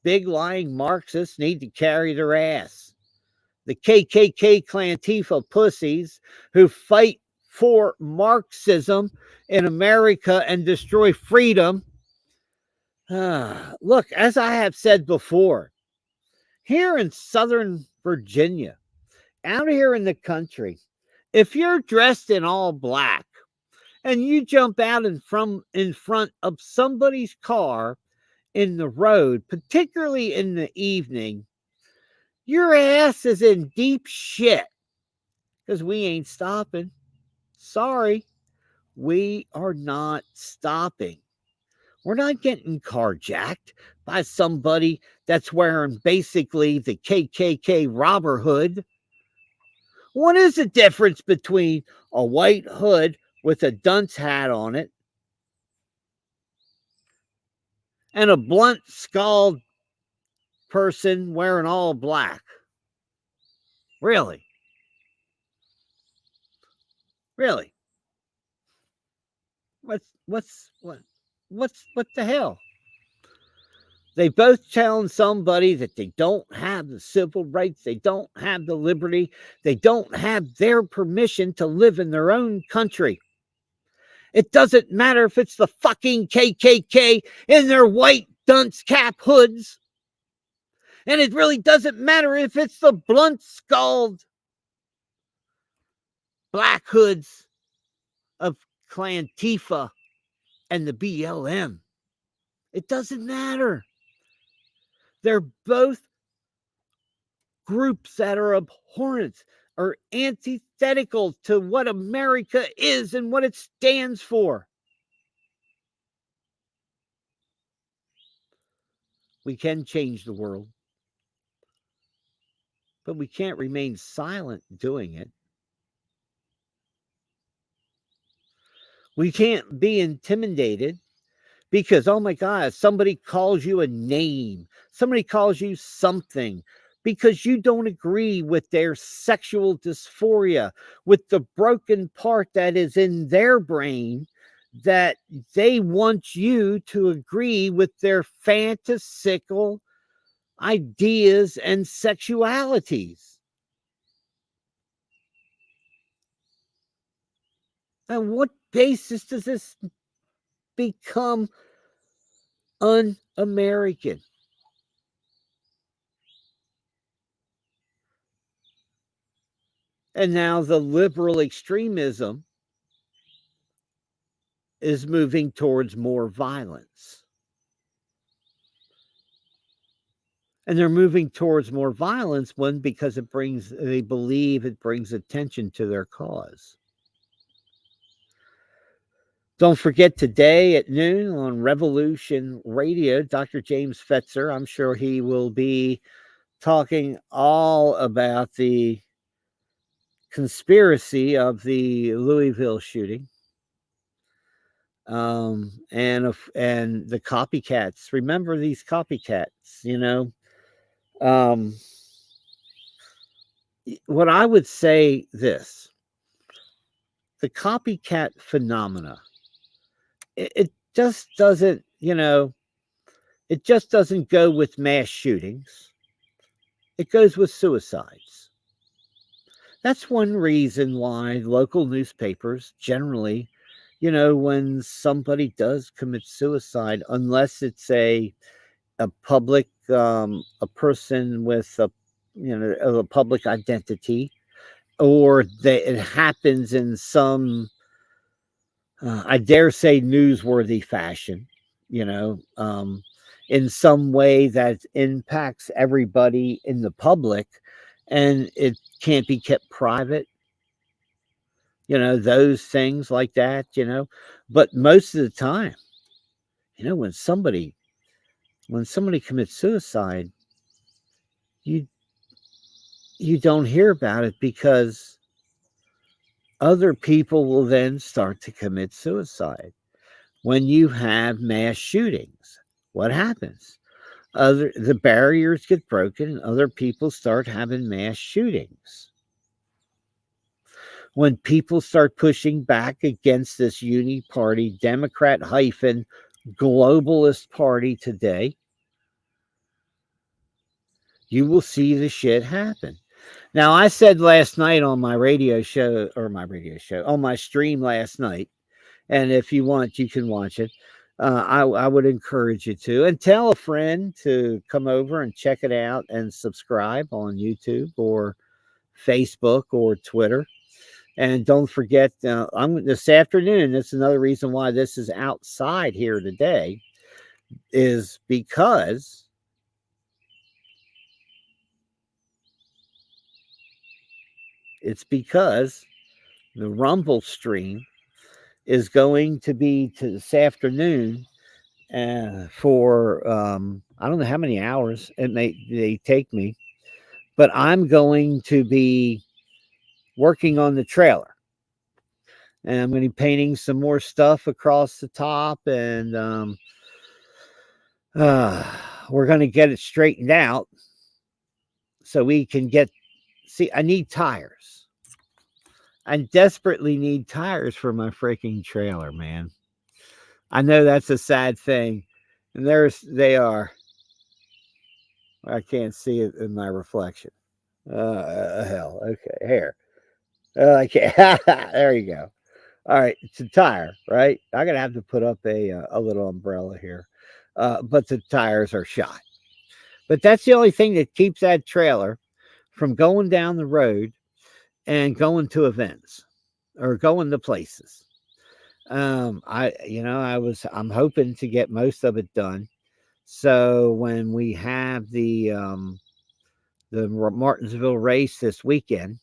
Big lying Marxists need to carry their ass. The KKK Clantifa pussies who fight for Marxism in America and destroy freedom. Look, as I have said before, here in Southern Virginia, out here in the country, if you're dressed in all black and you jump out in front of somebody's car in the road, particularly in the evening, your ass is in deep shit because we ain't stopping. Sorry, we are not stopping. We're not getting carjacked by somebody that's wearing basically the KKK robber hood. What is the difference between a white hood with a dunce hat on it and a blunt skulled person wearing all black? Really? Really? What the hell? They both telling somebody that they don't have the civil rights, they don't have the liberty, they don't have their permission to live in their own country. It doesn't matter if it's the fucking KKK in their white dunce cap hoods. And it really doesn't matter if it's the blunt skulled black hoods of Clantifa and the BLM. It doesn't matter. They're both groups that are abhorrent or antithetical to what America is and what it stands for. We can change the world, but we can't remain silent doing it. We can't be intimidated because, oh my God, somebody calls you a name, somebody calls you something because you don't agree with their sexual dysphoria, with the broken part that is in their brain, that they want you to agree with their fantasical ideas and sexualities. And what basis does this become un-American? And now the liberal extremism is moving towards more violence. And they're moving towards more violence, one, because they believe it brings attention to their cause. Don't forget today at noon on Revolution Radio, Dr. James Fetzer, I'm sure he will be talking all about the conspiracy of the Louisville shooting. And the copycats. Remember these copycats, what I would say this, the copycat phenomena, it just doesn't, it just doesn't go with mass shootings. It goes with suicides. That's one reason why local newspapers generally, when somebody does commit suicide, unless it's a public, a person with a public identity, or it happens in some, I dare say, newsworthy fashion, in some way that impacts everybody in the public, and it can't be kept private, those things like that, but most of the time, when somebody commits suicide, you don't hear about it because other people will then start to commit suicide. When you have mass shootings, what happens? The barriers get broken and other people start having mass shootings. When people start pushing back against this uni-party, Democrat hyphen globalist party today, you will see the shit happen. Now, I said last night on my on my stream last night, and if you want, you can watch it. I would encourage you to, and tell a friend to come over and check it out and subscribe on YouTube or Facebook or Twitter. And don't forget, this afternoon, that's another reason why this is outside here today, is because the Rumble stream is going to be this afternoon for I don't know how many hours they take me, but I'm going to be working on the trailer, and I'm going to be painting some more stuff across the top, and we're going to get it straightened out so we can see. I need tires. I desperately need tires for my freaking trailer, man. I know that's a sad thing. And they are. I can't see it in my reflection. Hell. Okay, here. Okay, there you go. All right, it's a tire, right? I'm gonna have to put up a little umbrella here, but the tires are shot. But that's the only thing that keeps that trailer from going down the road and going to events or going to places. I'm hoping to get most of it done. So when we have the Martinsville race this weekend,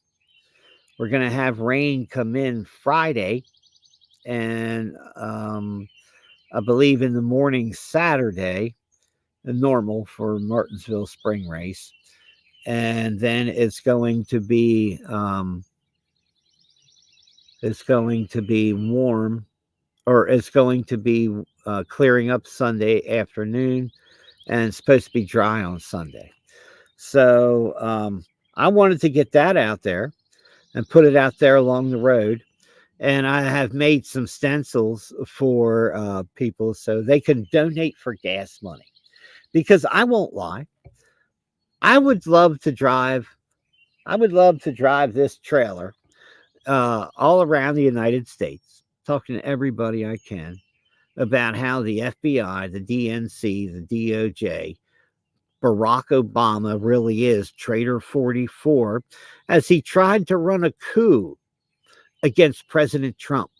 we're going to have rain come in Friday, and I believe in the morning Saturday, the normal for Martinsville spring race, and then it's going to be warm or it's going to be clearing up Sunday afternoon, and it's supposed to be dry on Sunday. So I wanted to get that out there and put it out there along the road. And I have made some stencils for people so they can donate for gas money. Because I won't lie, I would love to drive. I would love to drive this trailer all around the United States, talking to everybody I can about how the FBI, the DNC, the DOJ, Barack Obama really is Traitor 44, as he tried to run a coup against President Trump.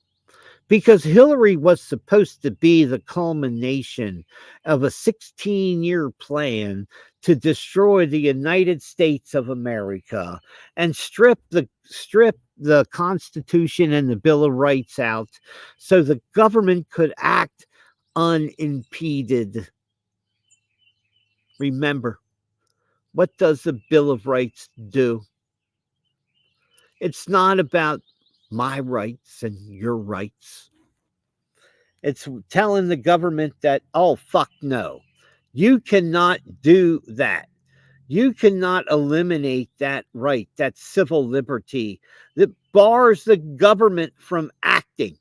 Because Hillary was supposed to be the culmination of a 16-year plan to destroy the United States of America and strip the Constitution and the Bill of Rights out so the government could act unimpeded. Remember, what does the Bill of Rights do? It's not about my rights and your rights. It's telling the government that, oh, fuck no, you cannot do that. You cannot eliminate that right, that civil liberty that bars the government from acting.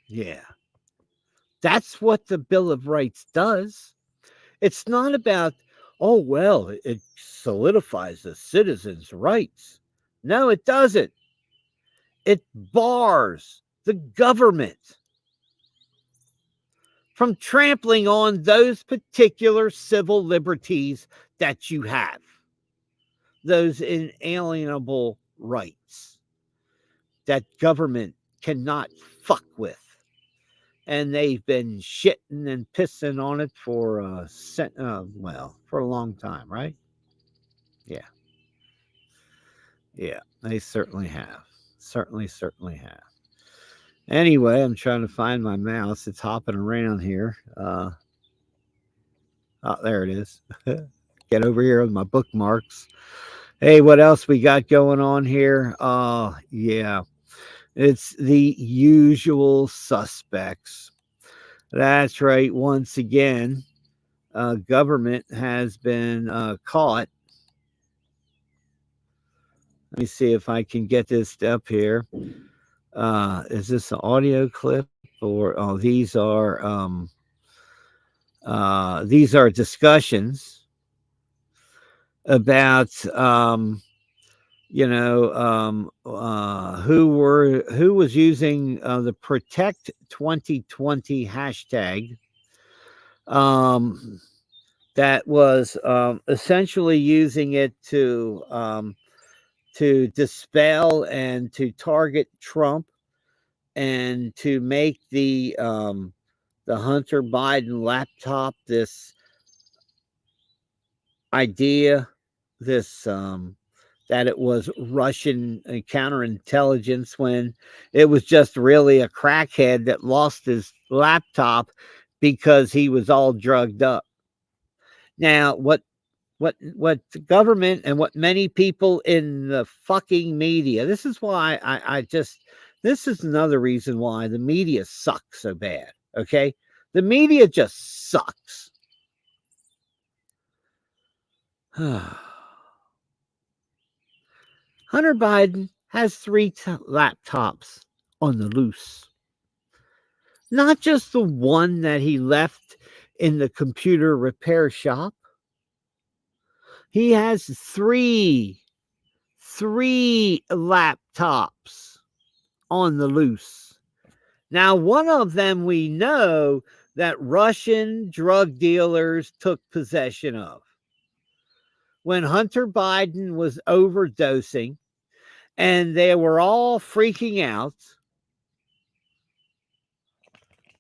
Yeah, that's what the Bill of Rights does. It's not about, oh, well, it solidifies the citizens' rights. No, it doesn't. It bars the government from trampling on those particular civil liberties that you have, those inalienable rights that government cannot fuck with. And they've been shitting and pissing on it for for a long time, right? Yeah. Yeah, they certainly have. Certainly have. Anyway, I'm trying to find my mouse. It's hopping around here. Oh, there it is. Get over here with my bookmarks. Hey, what else we got going on here? Oh, yeah. It's the usual suspects. That's right. Once again, government has been caught. Let me see if I can get this up here. Is this an audio clip or these are discussions about who was using the Protect 2020 hashtag that was essentially using it to dispel and to target Trump and to make the Hunter Biden laptop this idea, this that it was Russian counterintelligence when it was just really a crackhead that lost his laptop because he was all drugged up. Now, what the government and what many people in the fucking media, this is why this is another reason why the media sucks so bad. Okay, the media just sucks. Hunter Biden has 3 laptops on the loose. Not just the one that he left in the computer repair shop. He has three laptops on the loose. Now, one of them we know that Russian drug dealers took possession of. When Hunter Biden was overdosing and they were all freaking out,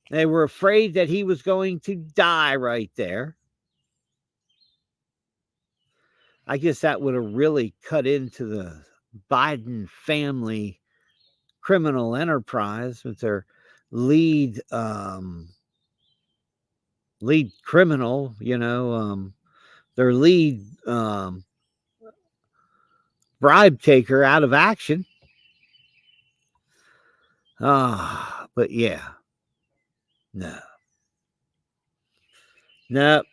they were afraid that he was going to die right there. I guess that would have really cut into the Biden family criminal enterprise with their lead criminal, their lead bribe taker out of action. But yeah, no, no,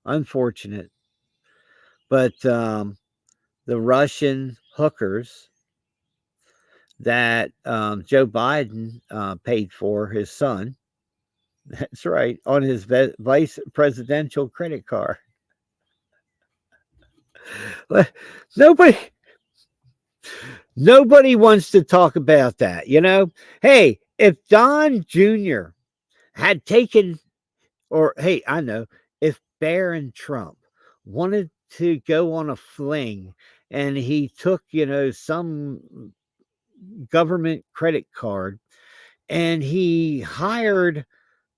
unfortunate. But the Russian hookers that Joe Biden paid for his son. That's right, on his vice presidential credit card. Nobody, nobody wants to talk about that. Hey, if Don Jr. had taken, or hey, I know, if Barron Trump wanted to go on a fling and he took, some government credit card and he hired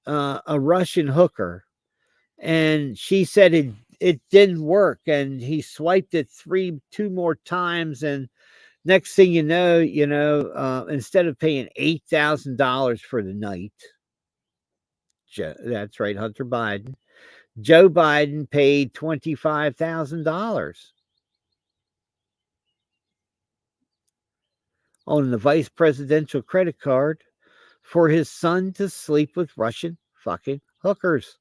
a Russian hooker, and she said it didn't work, and he swiped it two more times, and next thing instead of paying $8,000 for the night, that's right, Hunter Biden, Joe Biden paid $25,000 on the vice presidential credit card for his son to sleep with Russian fucking hookers.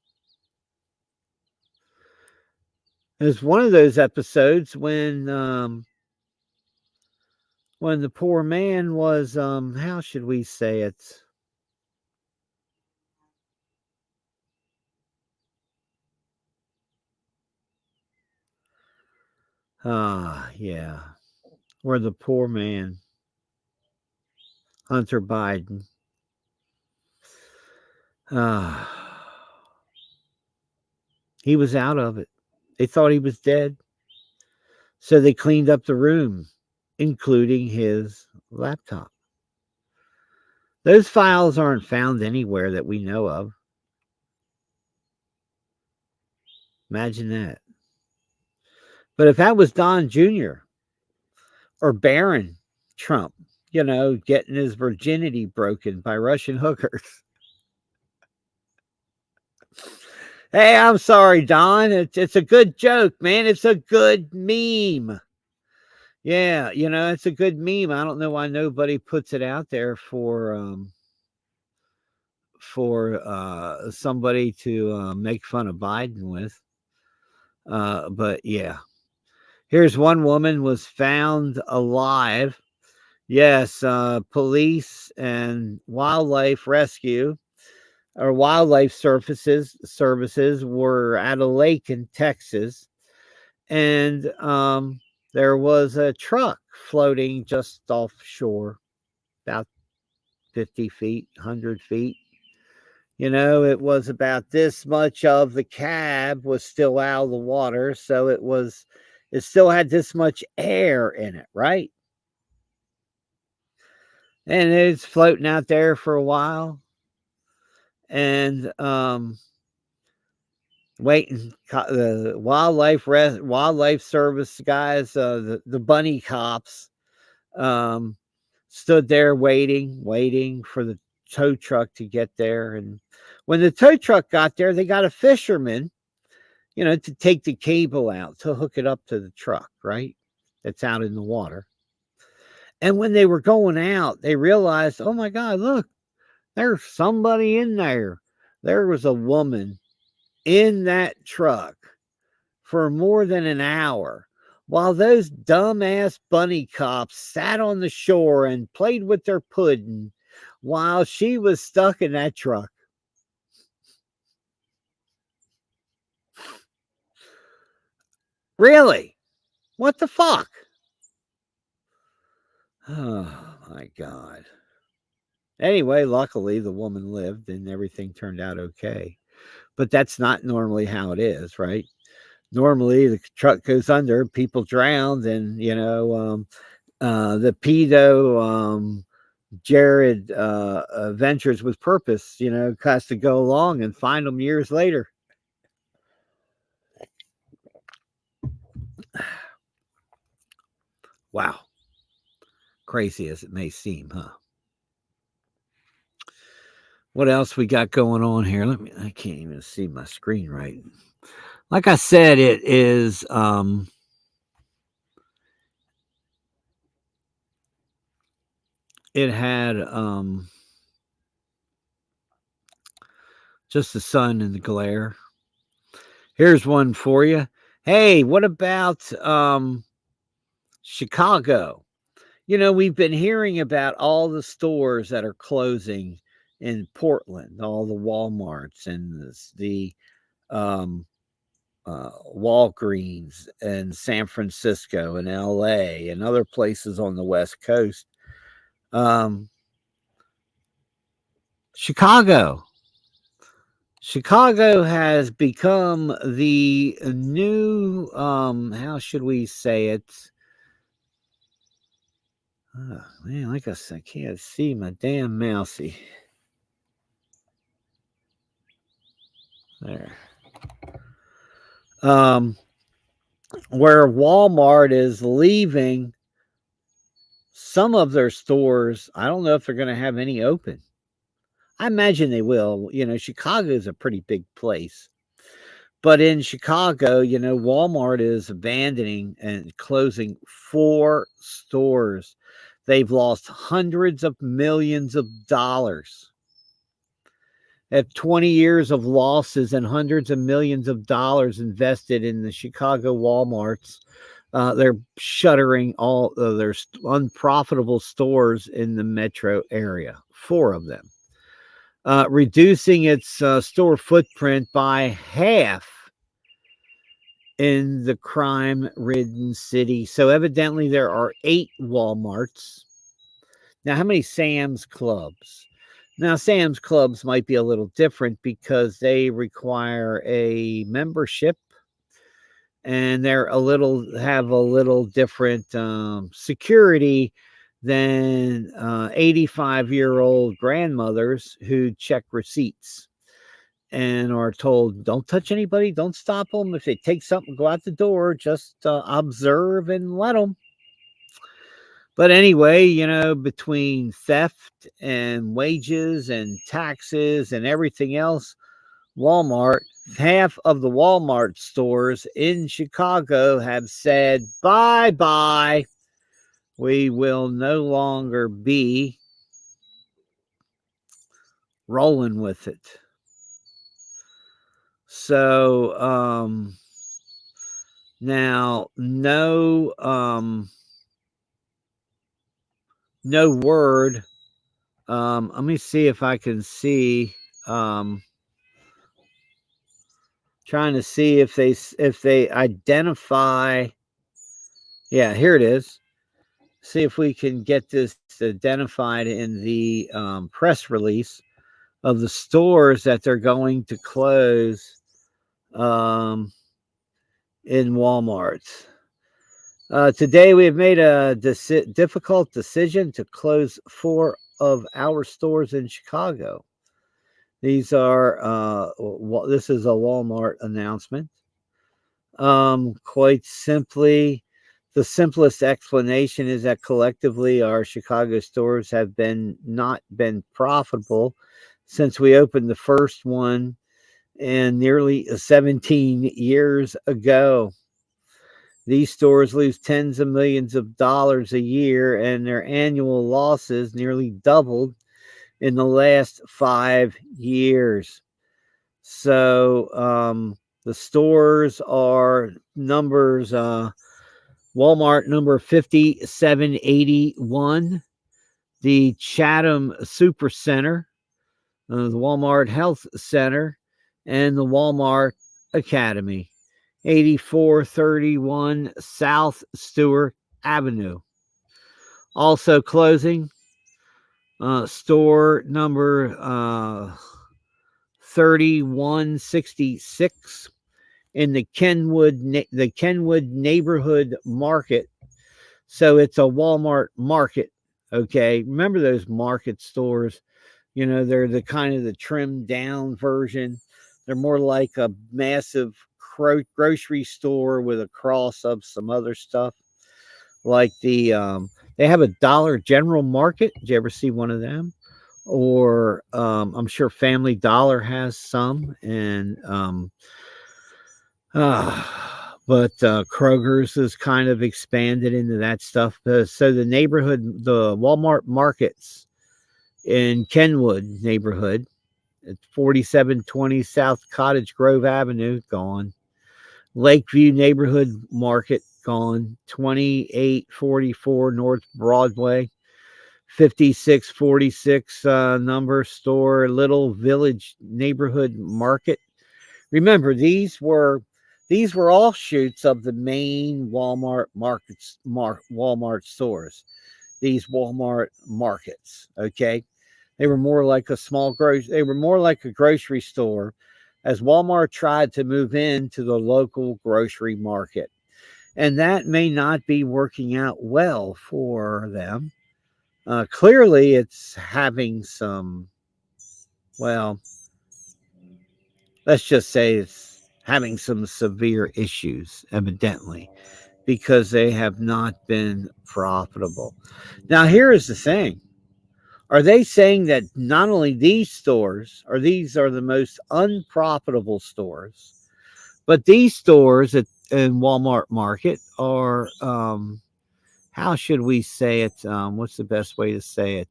It was one of those episodes when the poor man was how should we say it? Yeah. Where the poor man, Hunter Biden, he was out of it. They thought he was dead. So they cleaned up the room, including his laptop. Those files aren't found anywhere that we know of. Imagine that. But if that was Don Jr. or Barron Trump, getting his virginity broken by Russian hookers. Hey, I'm sorry, Don. It's a good joke, man. It's a good meme. Yeah, it's a good meme. I don't know why nobody puts it out there for somebody to make fun of Biden with. But yeah. Here's one woman was found alive. Yes, police and wildlife rescue or wildlife services were at a lake in Texas, and there was a truck floating just offshore, about 50 feet, 100 feet. It was about this much of the cab was still out of the water, so it still had this much air in it, right? And it's floating out there for a while, and waiting. The wildlife service guys, the bunny cops, um, stood there waiting for the tow truck to get there. And when the tow truck got there, they got a fisherman, to take the cable out to hook it up to the truck, right? That's out in the water. And when they were going out, they realized, oh my God, look, there's somebody in there. There was a woman in that truck for more than an hour while those dumbass bunny cops sat on the shore and played with their pudding while she was stuck in that truck. Really? What the fuck? Oh my God. Anyway, luckily the woman lived and everything turned out okay. But that's not normally how it is, right? Normally the truck goes under, people drown, and the pedo Jared Ventures with Purpose, has to go along and find them years later. Wow. Crazy as it may seem, huh? What else we got going on here? I can't even see my screen right. Like I said, it is it had just the sun and the glare. Here's one for you. Hey, what about Chicago? We've been hearing about all the stores that are closing in Portland, all the Walmarts and the um, Walgreens and San Francisco and LA and other places on the West Coast. Um, Chicago. Chicago has become the new, how should we say it? Oh, man, like I said, I can't see my damn mousey. There. Where Walmart is leaving some of their stores. I don't know if they're going to have any open. I imagine they will. Chicago is a pretty big place. But in Chicago, Walmart is abandoning and closing 4 stores. They've lost hundreds of millions of dollars. At 20 years of losses and hundreds of millions of dollars invested in the Chicago Walmarts, they're shuttering all of their unprofitable stores in the metro area, 4 of them. Reducing its store footprint by half in the crime-ridden city. So evidently there are 8 Walmarts. Now, how many Sam's Clubs? Now, Sam's Clubs might be a little different because they require a membership, and they're have a little different security than 85-year-old grandmothers who check receipts and are told, don't touch anybody, don't stop them. If they take something, go out the door, just observe and let them. But anyway, between theft and wages and taxes and everything else, Walmart, half of the Walmart stores in Chicago have said, bye-bye. We will no longer be rolling with it. So, now, no word. Let me see if I can see. Trying to see if they identify. Yeah, here it is. See if we can get this identified in the press release of the stores that they're going to close in Walmart. Today, we have made a difficult decision to close 4 of our stores in Chicago. These are, this is a Walmart announcement. Quite simply, the simplest explanation is that collectively our Chicago stores have not been profitable since we opened the first one and nearly 17 years ago. These stores lose tens of millions of dollars a year, and their annual losses nearly doubled in the last 5 years. So the stores are numbers, Walmart number 5781, the Chatham Super Center, the Walmart Health Center, and the Walmart Academy, 8431 South Stewart Avenue. Also closing, store number 3166 in the Kenwood neighborhood market. So it's a Walmart market. Okay. Remember those market stores? They're the kind of the trimmed down version. They're more like a massive grocery store with a cross of some other stuff. Like they have a Dollar General Market. Did you ever see one of them? Or I'm sure Family Dollar has some. And but Kroger's has kind of expanded into that stuff. So the neighborhood, the Walmart markets in Kenwood neighborhood at 4720 South Cottage Grove Avenue, gone. Lakeview neighborhood market, gone. 2844 North Broadway, 5646 number store, Little Village neighborhood market. Remember, these were offshoots of the main Walmart markets, Walmart stores. These Walmart markets, okay, they were more like a small grocery. They were more like a grocery store, as Walmart tried to move into the local grocery market, and that may not be working out well for them. Clearly, it's having some. Well, let's just say it's having some severe issues, evidently, because they have not been profitable. Now, here is the thing. Are they saying that not only these stores, or these are the most unprofitable stores, but these stores in Walmart Market are, how should we say it? What's the best way to say it?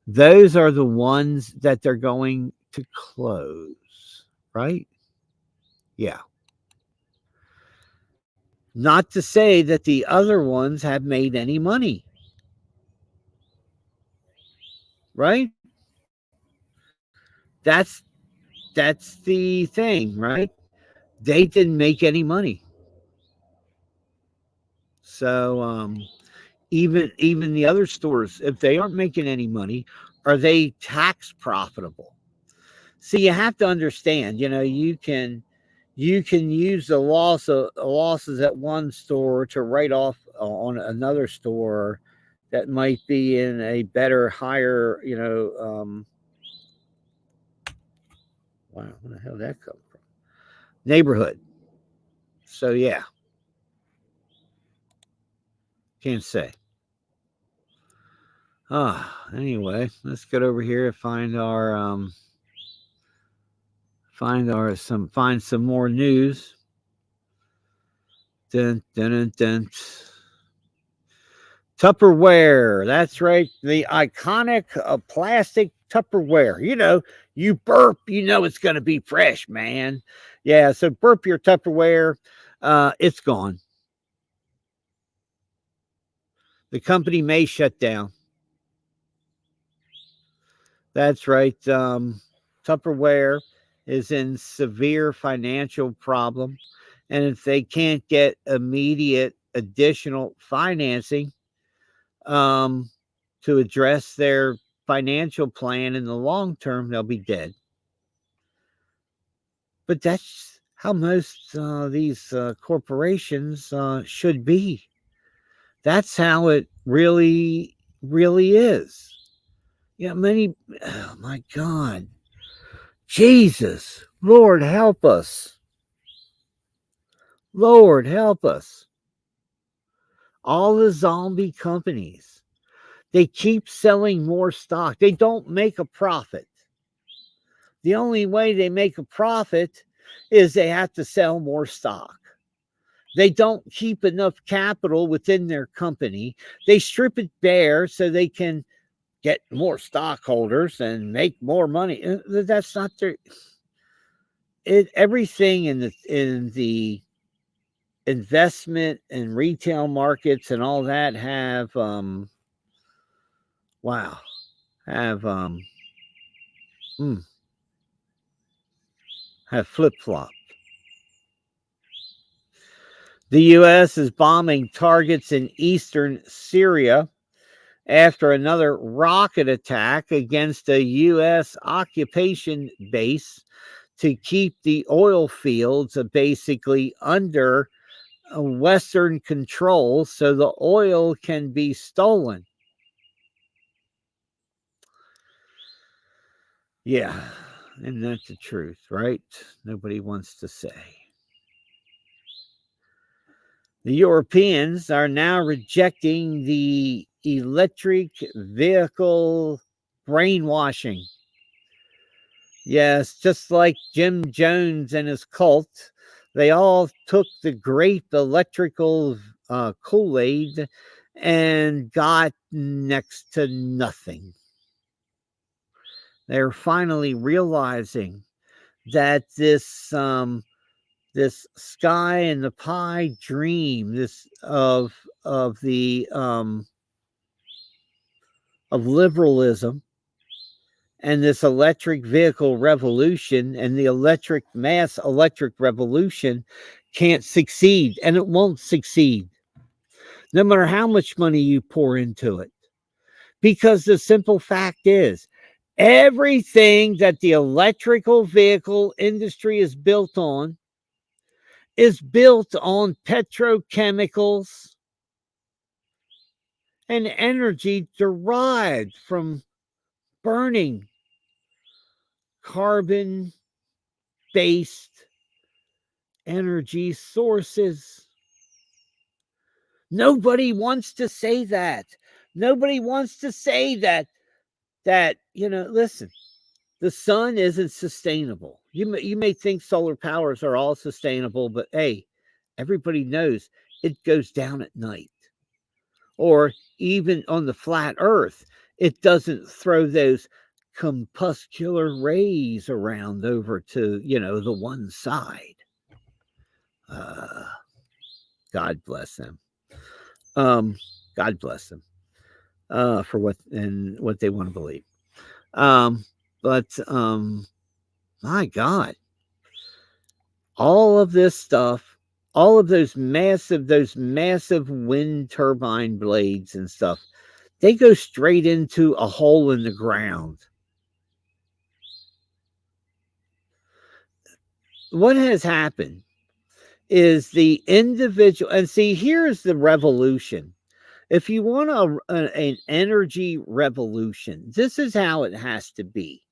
Those are the ones that they're going to close, right? Yeah. Not to say that the other ones have made any money, right? That's that's the thing, right? They didn't make any money. So even the other stores, if they aren't making any money, are they tax profitable? See, you have to understand, you can use the losses at one store to write off on another store that might be in a better, higher, wow, where the hell did that come from? Neighborhood. So yeah, can't say. Anyway, let's get over here and find some more news. Dun, dun, dun, dun. Tupperware. That's right. The iconic plastic Tupperware. You burp, it's going to be fresh, man. Yeah. So burp your Tupperware. It's gone. The company may shut down. That's right. Tupperware is in severe financial problem. And if they can't get immediate additional financing, um, to address their financial plan in the long term, they'll be dead. But that's how most these corporations should be. That's how it really, really is. Many, oh my God, Jesus, Lord, help us. Lord, help us. All the zombie companies, they keep selling more stock. They don't make a profit. The only way they make a profit is they have to sell more stock. They don't keep enough capital within their company. They strip it bare so they can get more stockholders and make more money. That's not their everything in the investment and retail markets and all that wow have mm, have flip-flopped. The US is bombing targets in eastern Syria after another rocket attack against a US occupation base to keep the oil fields basically under Western control so the oil can be stolen. Yeah, and that's the truth, right? Nobody wants to say. The Europeans are now rejecting the electric vehicle brainwashing. Yes, just like Jim Jones and his cult, They all took the grape electrical Kool-Aid and got next to nothing. They're finally realizing that this sky and the pie dream, this of the of liberalism and this electric vehicle revolution and the mass electric revolution can't succeed, and it won't succeed no matter how much money you pour into it, because the simple fact is everything that the electrical vehicle industry is built on petrochemicals and energy derived from burning carbon based energy sources. Nobody wants to say that. Nobody wants to say that, listen, the sun isn't sustainable. You may think solar powers are all sustainable, but hey, everybody knows it goes down at night. Or even on the flat earth, it doesn't throw those corpuscular rays around over to, the one side. God bless them. God bless them for what they want to believe. But my God, all of this stuff, all of those massive wind turbine blades and stuff, they go straight into a hole in the ground. What has happened is the individual, and see, here's the revolution. If you want an energy revolution, this is how it has to be.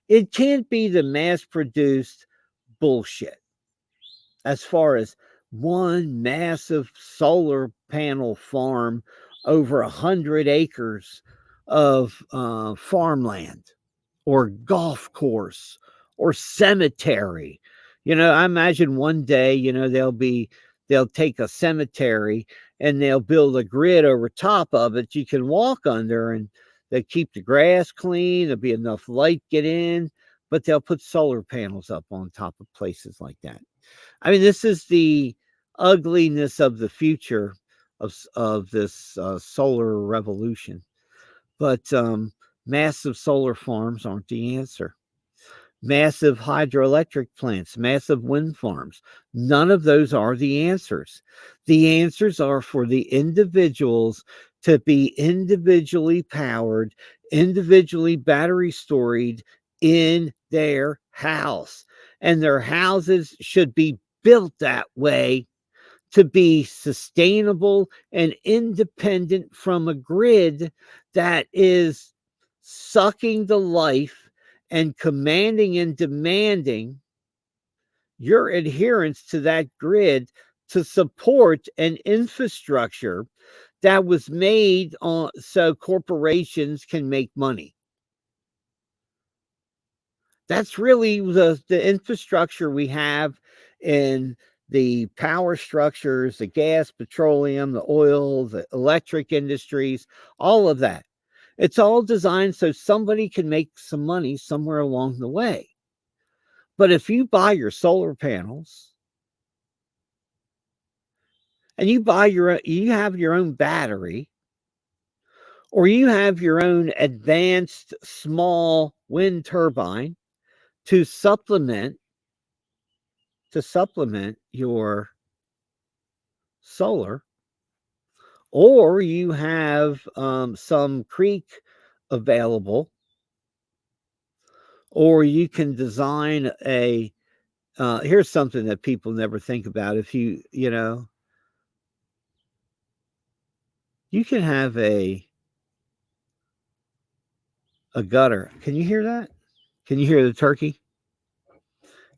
It can't be the mass-produced bullshit as far as one massive solar panel farm over 100 acres of farmland or golf course or cemetery. I imagine one day, they'll take a cemetery and they'll build a grid over top of it you can walk under, and they keep the grass clean. There'll be enough light get in, but they'll put solar panels up on top of places like that. I mean, this is the ugliness of the future of this solar revolution. But massive solar farms aren't the answer. Massive hydroelectric plants, massive wind farms, none of those are the answers. The answers are for the individuals to be individually powered, individually battery storage in their house. And their houses should be built that way to be sustainable and independent from a grid that is sucking the life and commanding and demanding your adherence to that grid to support an infrastructure that was made so corporations can make money. That's really the infrastructure we have in the power structures, the gas, petroleum, the oil, the electric industries, all of that. It's all designed so somebody can make some money somewhere along the way. But if you buy your solar panels and you have your own battery, or you have your own advanced small wind turbine to supplement your solar, or you have some creek available, or you can design here's something that people never think about. If you can have a gutter. Can you hear that? Can you hear the turkey?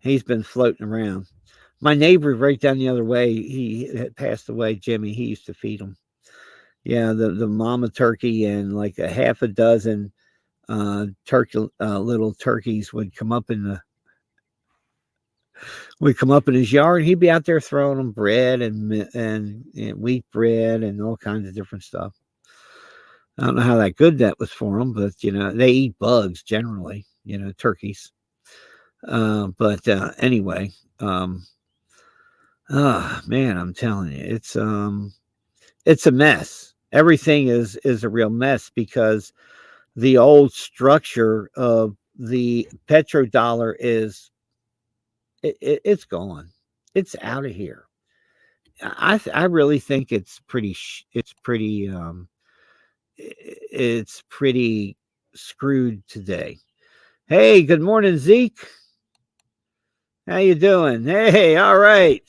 He's been floating around. My neighbor right down the other way, he had passed away, Jimmy. He used to feed them. Yeah, the mama turkey and like a half a dozen little turkeys would come up in We come up in his yard, he'd be out there throwing them bread and wheat bread and all kinds of different stuff. I don't know how that good that was for them, but they eat bugs generally. Turkeys. But anyway, um, oh man, I'm telling you, it's a mess. Everything is a real mess because the old structure of the petrodollar it's gone. It's out of here. I really think it's pretty screwed today. Hey, good morning, Zeke. How you doing? Hey, all right.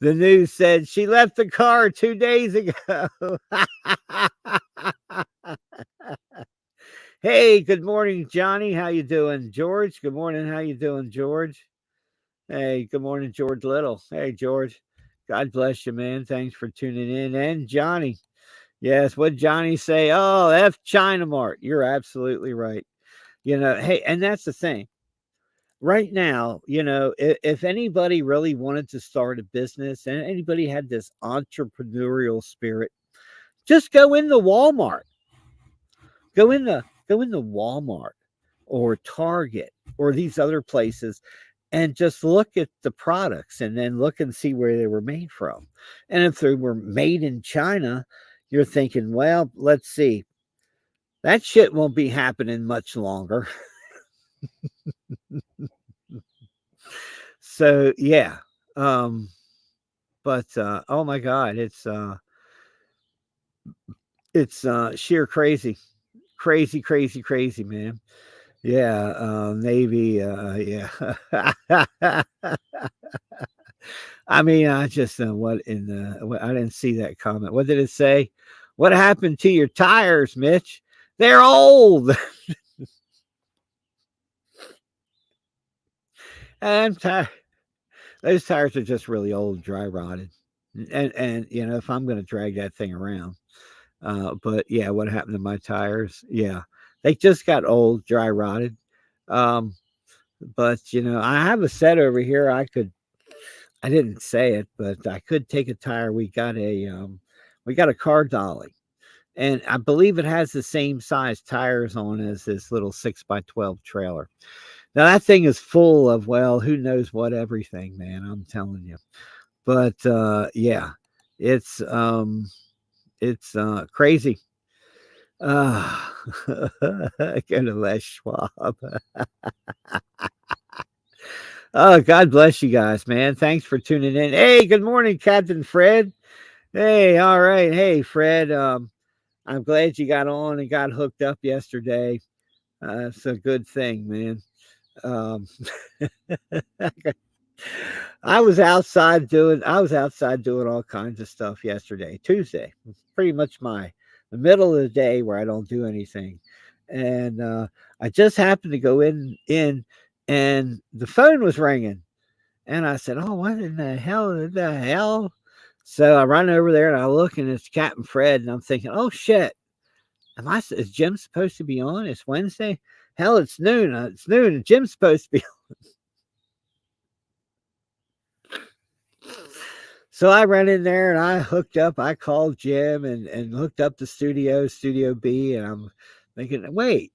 The news said she left the car 2 days ago. Hey, good morning, Johnny. How you doing, George? Good morning. How you doing, George? Hey, good morning, George Little. Hey, George. God bless you, man. Thanks for tuning in. And Johnny. Yes, what Johnny say? Oh, F China Mart. You're absolutely right. Hey, and that's the thing. Right now, if anybody really wanted to start a business and anybody had this entrepreneurial spirit, just go into Walmart. Go into Walmart or Target or these other places and just look at the products and then look and see where they were made from. And if they were made in China, you're thinking, well, let's see. That shit won't be happening much longer. So yeah. But oh my god, it's sheer crazy. Crazy, crazy, crazy, man. Yeah, Navy, yeah. I mean, I just what in the I didn't see that comment. What did it say? What happened to your tires, Mitch? They're old. I'm tired. Those tires are just really old, dry rotted. And if I'm going to drag that thing around, but yeah, what happened to my tires? Yeah, they just got old, dry rotted. Um, but I have a set over here. I didn't say it, but I could take a tire. We got a car dolly, and I believe it has the same size tires on as this little 6x12 trailer. Now that thing is full of, well, who knows what everything, man. I'm telling you. But yeah, it's crazy. Uh, go to Les Schwab. Oh, God bless you guys, man. Thanks for tuning in. Hey, good morning, Captain Fred. Hey, all right. Hey, Fred. I'm glad you got on and got hooked up yesterday. It's a good thing, man. Um, I was outside doing all kinds of stuff yesterday, Tuesday. Pretty much the middle of the day where I don't do anything. And I just happened to go in and the phone was ringing. And I said, "Oh, what in the hell? In the hell?" So I run over there and I look and it's Captain Fred and I'm thinking, "Oh shit. Is Jim supposed to be on? It's Wednesday. Hell, it's noon. It's noon and Jim's supposed to be." So I ran in there and I hooked up. I called Jim and hooked up the Studio B, and I'm thinking, wait,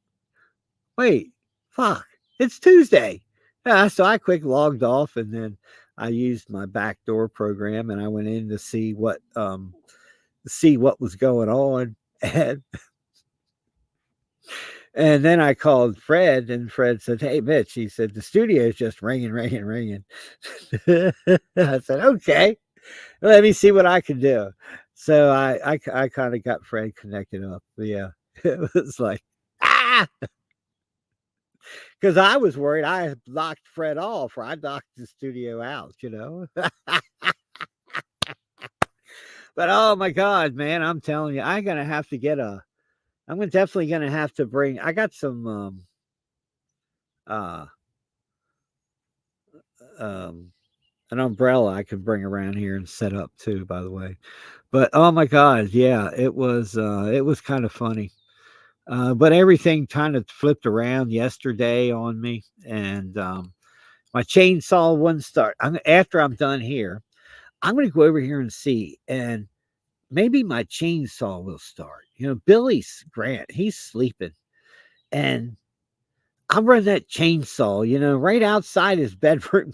fuck, it's Tuesday. So I quick logged off and then I used my backdoor program and I went in to see what was going on. And then I called Fred, and Fred said, "Hey, Mitch," he said, "the studio's just ringing, ringing, ringing." I said, "Okay. Let me see what I can do." So I kind of got Fred connected up. But yeah, it was like, because I was worried I had locked Fred off, or I knocked the studio out. But oh my God, man, I'm telling you, I'm definitely gonna have to bring. I got some uh um an umbrella I can bring around here and set up too, by the way. But oh my God, yeah, it was kind of funny. But everything kind of flipped around yesterday on me, and my chainsaw wouldn't start. After I'm done here, I'm going to go over here and see, and maybe my chainsaw will start. Billy's Grant, he's sleeping, and I'll run that chainsaw, right outside his bedroom.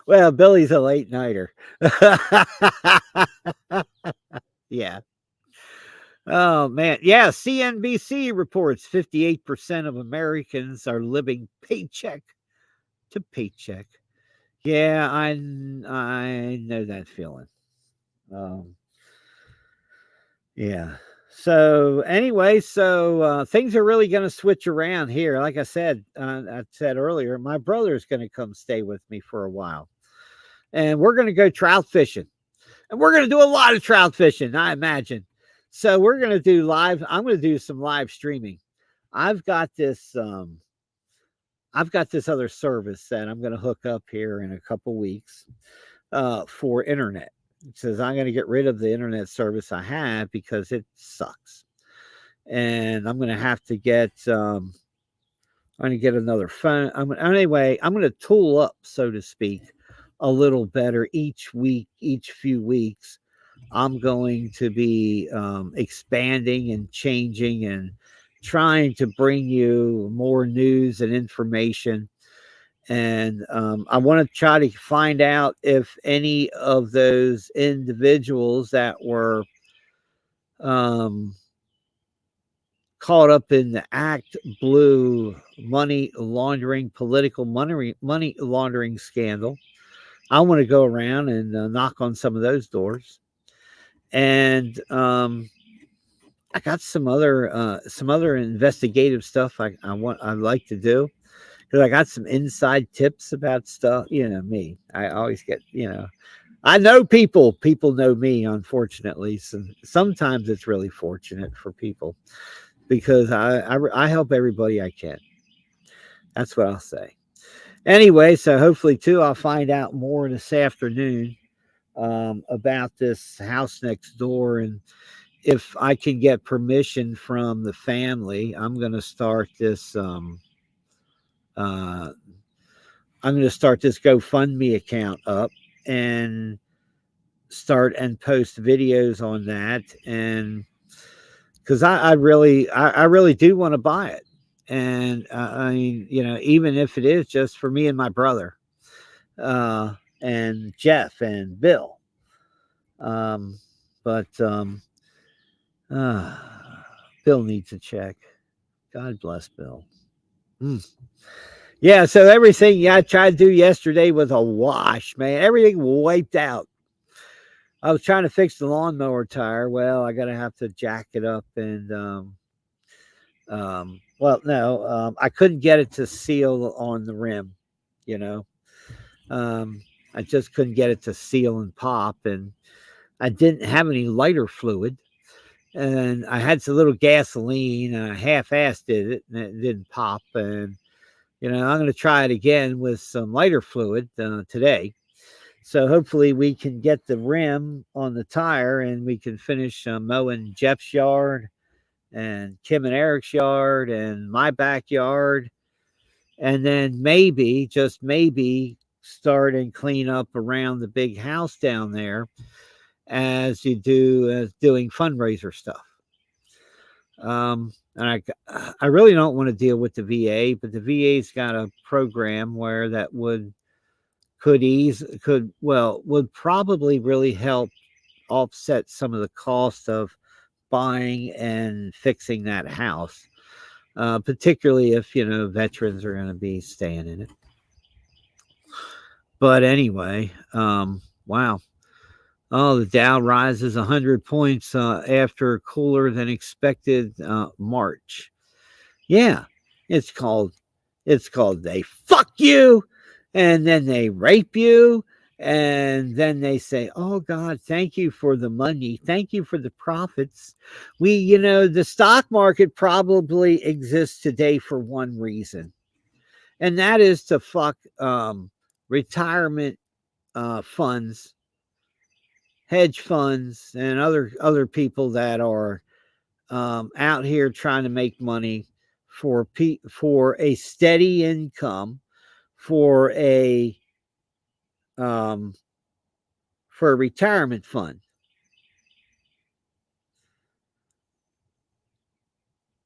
Well, Billy's a late nighter. Yeah. Oh man, yeah. CNBC reports 58% of Americans are living paycheck to paycheck. Yeah, I know that feeling. Um, yeah. So anyway, things are really going to switch around here. Like I said earlier, my brother's going to come stay with me for a while, and we're going to go trout fishing. And we're going to do a lot of trout fishing, I imagine. So we're going to do live. I'm going to do some live streaming. I've got this. I've got this other service that I'm going to hook up here in a couple weeks for internet. It says I'm going to get rid of the internet service I have because it sucks, and I'm going to have to get. I'm going to get another phone. Anyway, I'm going to tool up, so to speak, a little better each week, each few weeks. I'm going to be expanding and changing and trying to bring you more news and information. And I want to try to find out if any of those individuals that were um, caught up in the Act Blue money laundering, political money laundering scandal. I want to go around and knock on some of those doors. And I got some other investigative stuff I'd like to do, because I got some inside tips about stuff. Me. I always get I know people. People know me, unfortunately. So sometimes it's really fortunate for people, because I help everybody I can. That's what I'll say. Anyway, so hopefully too I'll find out more this afternoon about this house next door, and if I can get permission from the family, I'm going to start this. Uh, I'm going to start this GoFundMe account up and start and post videos on that, and because I really do want to buy it, and I mean, even if it is just for me and my brother, and Jeff and Bill, um, but uh, Bill needs a check. God bless Bill. Mm. Yeah, so everything I tried to do yesterday was a wash, man. Everything wiped out. I was trying to fix the lawnmower tire. Well, I gotta have to jack it up, and well, no, I couldn't get it to seal on the rim. You know, um, I just couldn't get it to seal and pop, and I didn't have any lighter fluid, and I had some little gasoline, and I half-assed it, and it didn't pop, and I'm going to try it again with some lighter fluid today. So hopefully we can get the rim on the tire, and we can finish mowing Jeff's yard and Kim and Eric's yard and my backyard. And then maybe, just maybe, start and clean up around the big house down there as you do as doing fundraiser stuff. And I really don't want to deal with the VA, but the VA's got a program where that would would probably really help offset some of the cost of buying and fixing that house, particularly if veterans are going to be staying in it. But anyway, wow. Oh, the Dow rises 100 points after cooler than expected March. Yeah, it's called they fuck you, and then they rape you, and then they say, "Oh God, thank you for the money, thank you for the profits." The stock market probably exists today for one reason, and that is to fuck retirement funds hedge funds and other people that are out here trying to make money for a steady income, for a um, for a retirement fund.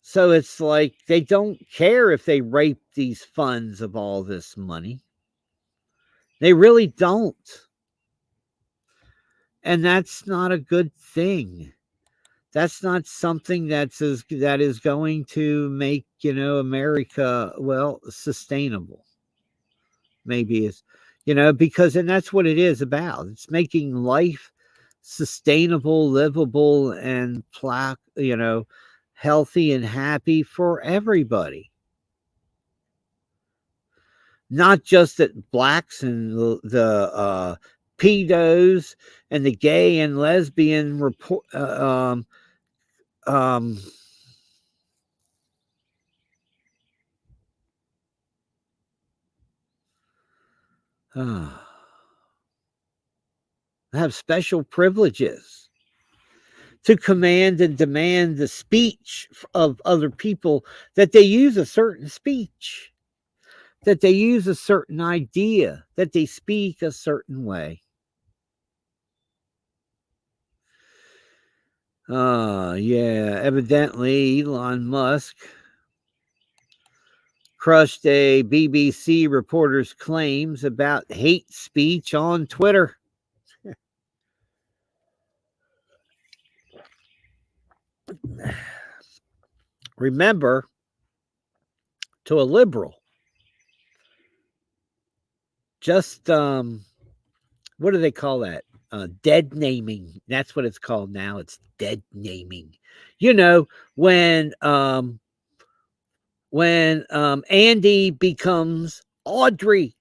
So it's like they don't care if they rape these funds of all this money. They really don't. And that's not a good thing. That's not something that is going to make, America, well, sustainable. Maybe is, because and that's what it is about. It's making life sustainable, livable, and healthy and happy for everybody. Not just that blacks and the pedos and the gay and lesbian report um have special privileges to command and demand the speech of other people, that they use a certain speech, that they use a certain idea, that they speak a certain way. Yeah, evidently Elon Musk crushed a BBC reporter's claims about hate speech on Twitter. Remember, to a liberal, just what do they call that? Dead naming. That's what it's called now. It's dead naming. You know, when Andy becomes Audrey.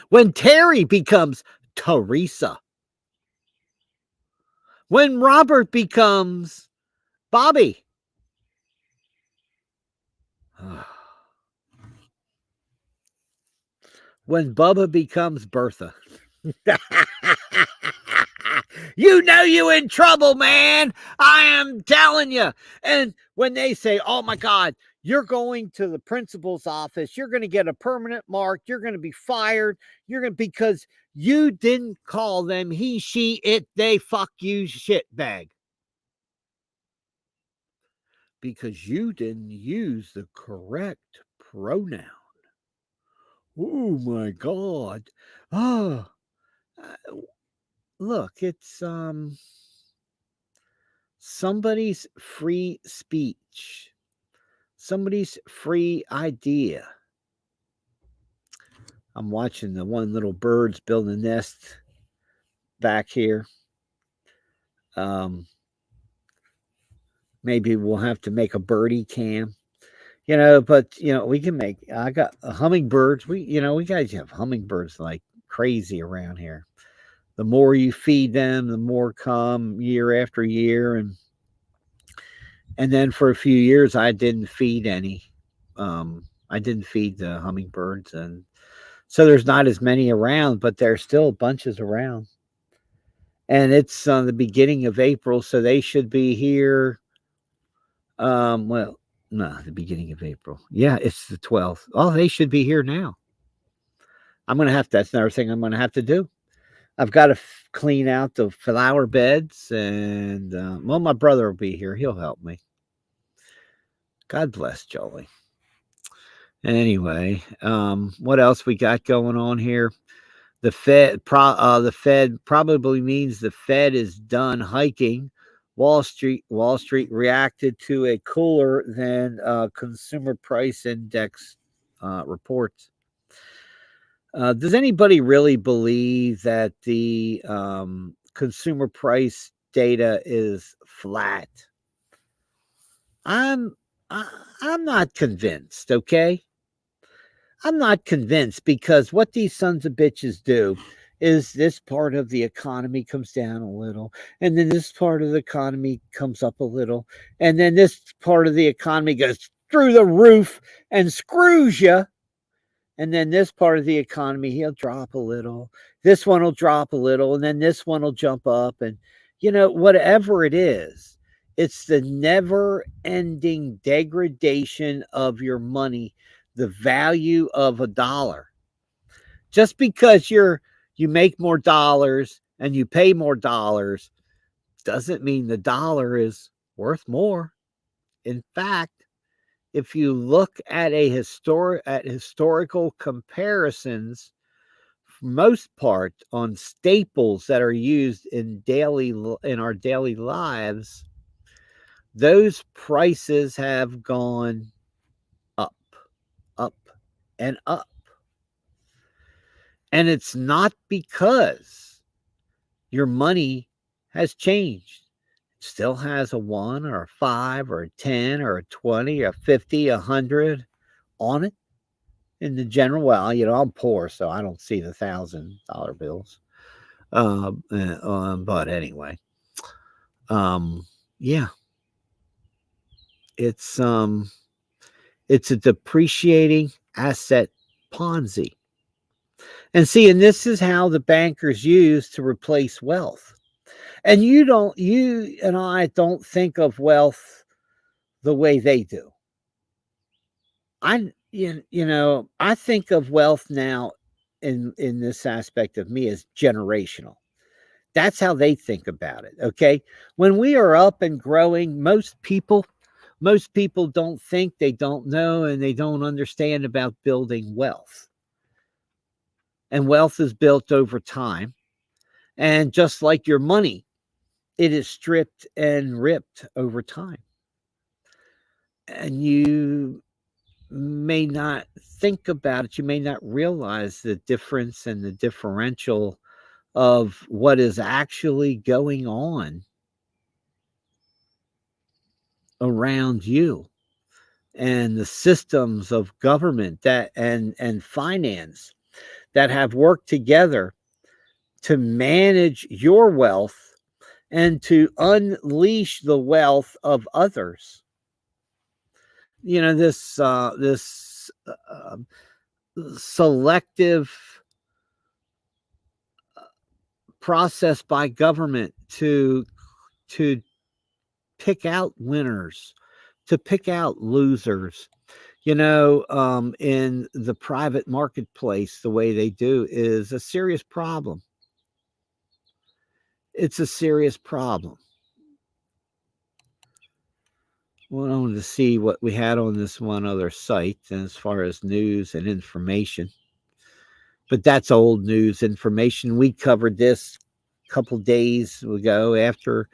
When Terry becomes Teresa. When Robert becomes Bobby. When Bubba becomes Bertha. You know you in trouble, man. I am telling you. And when they say, oh my God, you're going to the principal's office, you're going to get a permanent mark, you're going to be fired, because you didn't call them he, she, it, they, fuck you, shit bag. Because you didn't use the correct pronoun. Oh my God. Oh, look, it's somebody's free speech, somebody's free idea. I'm watching the one little bird's building a nest back here. Maybe we'll have to make a birdie cam, but we can make. I got hummingbirds. We guys have hummingbirds like crazy around here. The more you feed them, the more come year after year, and then for a few years I didn't feed any. I didn't feed the hummingbirds, and so there's not as many around, but there's still bunches around. And it's on the beginning of April, so they should be here. Well, no, the beginning of April. Yeah, it's the 12th. Oh, they should be here now. That's another thing I'm going to have to do. I've got to clean out the flower beds, and well, my brother will be here. He'll help me. God bless Jolie. Anyway, what else we got going on here? The Fed probably means the Fed is done hiking. Wall Street reacted to a cooler than consumer price index reports. Does anybody really believe that the consumer price data is flat? I'm not convinced. Okay, I'm not convinced, because what these sons of bitches do is this part of the economy comes down a little, and then this part of the economy comes up a little, and then this part of the economy goes through the roof and screws you. And then this part of the economy, he'll drop a little. This one will drop a little, and then this one will jump up. And, whatever it is, it's the never ending degradation of your money, the value of a dollar. Just because you make more dollars and you pay more dollars doesn't mean the dollar is worth more. In fact, if you look at historical comparisons, for most part on staples that are used in our daily lives, those prices have gone up, up, and up. And it's not because your money has changed. It still has a 1 or a 5 or a 10 or a 20 or a 50, 100 on it. In the general, well, I'm poor, so I don't see the $1,000 bills. But anyway, yeah, it's a depreciating asset Ponzi. And see, and this is how the bankers use to replace wealth. And you and I don't think of wealth the way they do. I think of wealth now in this aspect of me as generational. That's how they think about it. Okay. When we are up and growing, most people don't think, they don't know, and they don't understand about building wealth. And wealth is built over time. And just like your money, it is stripped and ripped over time. And you may not think about it. You may not realize the difference and the differential of what is actually going on around you, and the systems of government that and finance that have worked together to manage your wealth and to unleash the wealth of others. This selective process by government to pick out winners, to pick out losers. In the private marketplace, the way they do is a serious problem. It's a serious problem. Well, I wanted to see what we had on this one other site as far as news and information. But that's old news information. We covered this a couple days ago. After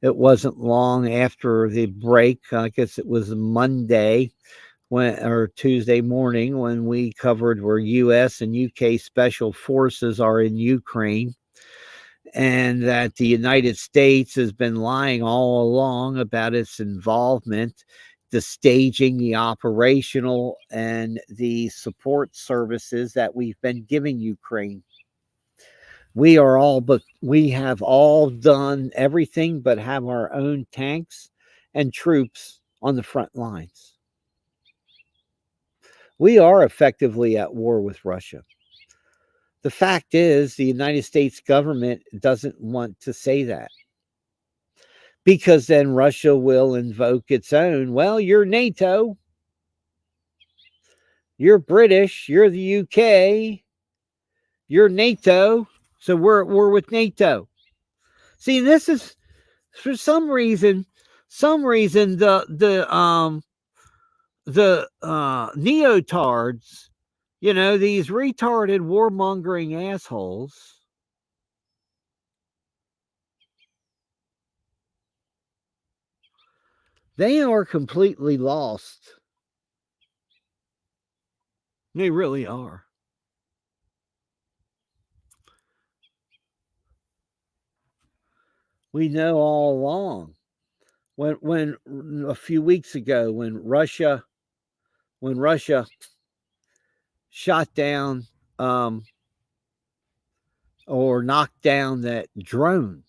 it wasn't long after the break. I guess it was Monday or Tuesday morning when we covered where U.S. and U.K. special forces are in Ukraine, and that the United States has been lying all along about its involvement, the staging, the operational, and the support services that we've been giving Ukraine. We have all done everything but have our own tanks and troops on the front lines. We are effectively at war with Russia. The fact is, the United States government doesn't want to say that, because then Russia will invoke its own. Well, you're NATO, you're British, you're the UK, you're NATO, so we're at war with NATO. See, this is, for some reason the neotards, these retarded warmongering assholes, they are completely lost. They really are. We know all along when a few weeks ago when Russia shot down or knocked down that drone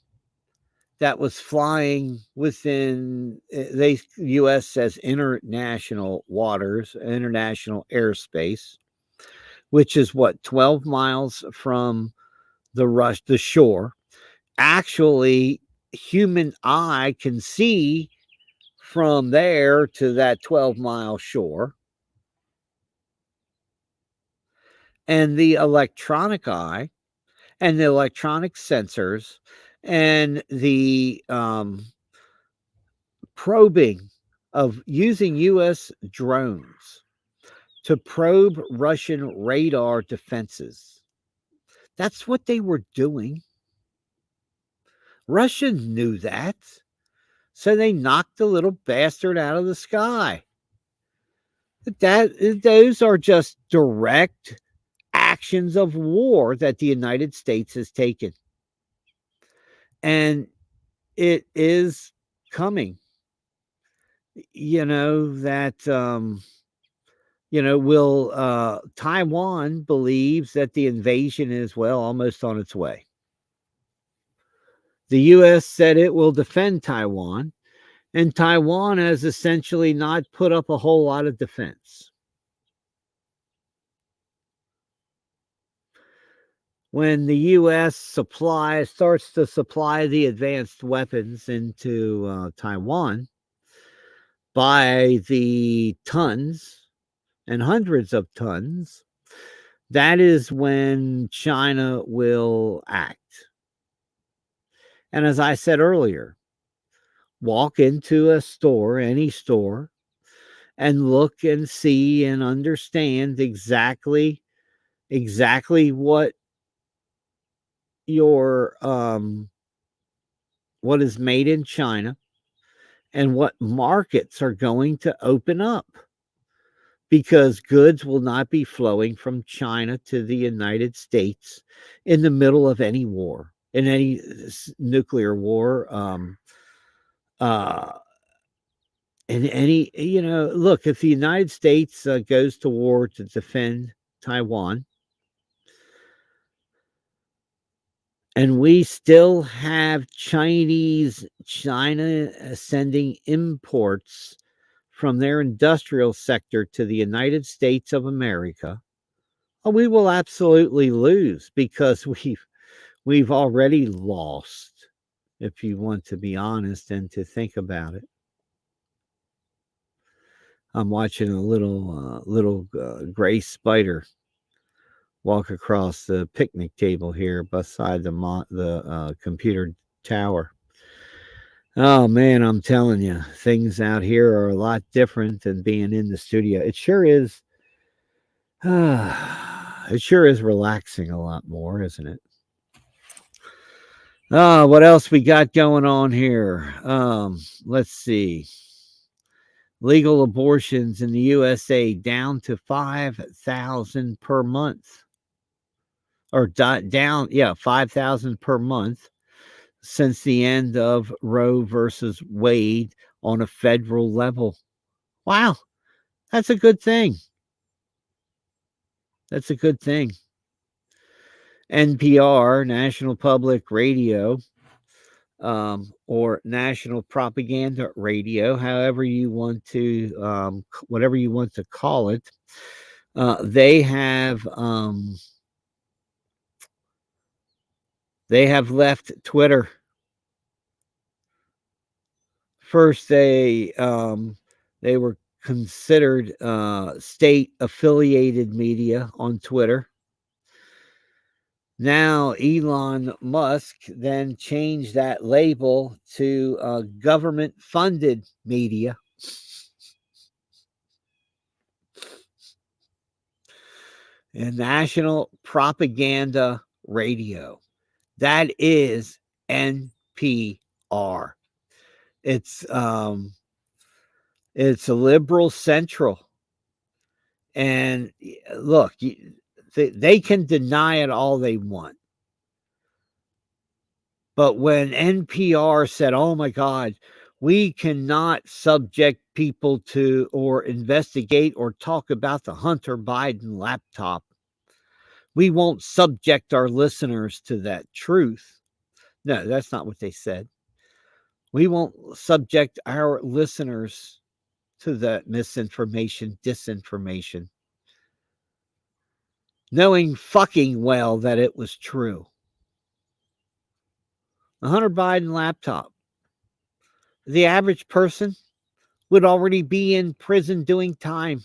that was flying within the U.S. says international waters, international airspace, which is what 12 miles from the shore. Actually, human eye can see from there to that 12-mile shore. And the electronic eye and the electronic sensors and the probing of using U.S. drones to probe Russian radar defenses. That's what they were doing. Russians knew that. So they knocked the little bastard out of the sky. Those are just direct actions of war that the United States has taken. And it is coming. Will Taiwan believes that the invasion is, well, almost on its way. The U.S. said it will defend Taiwan, and Taiwan has essentially not put up a whole lot of defense. When the U.S. starts to supply the advanced weapons into Taiwan by the tons and hundreds of tons, that is when China will act. And as I said earlier, walk into a store, any store, and look and see and understand exactly what your what is made in China and what markets are going to open up, because goods will not be flowing from China to the United States in the middle of any war, in any nuclear war, in any, look, if the United States goes to war to defend Taiwan, and we still have China sending imports from their industrial sector to the United States of America, we will absolutely lose, because we've already lost, if you want to be honest and to think about it. I'm watching a little gray spider walk across the picnic table here beside the computer tower. Oh man, I'm telling you, things out here are a lot different than being in the studio. It sure is. It sure is relaxing a lot more, isn't it? What else we got going on here? Let's see. Legal abortions in the USA down to 5,000 per month. Or down, 5,000 per month since the end of Roe versus Wade on a federal level. Wow, that's a good thing. That's a good thing. NPR, National Public Radio, or National Propaganda Radio, however you want to, whatever you want to call it, they have left Twitter. First, they were considered state affiliated media on Twitter. Now, Elon Musk then changed that label to government funded media. And National Propaganda Radio. That is NPR. It's a liberal central. And look, they can deny it all they want. But when NPR said, oh my God, we cannot subject people to or investigate or talk about the Hunter Biden laptop, we won't subject our listeners to that truth. No, that's not what they said. We won't subject our listeners to that misinformation, disinformation, knowing fucking well that it was true. The Hunter Biden laptop. The average person would already be in prison doing time.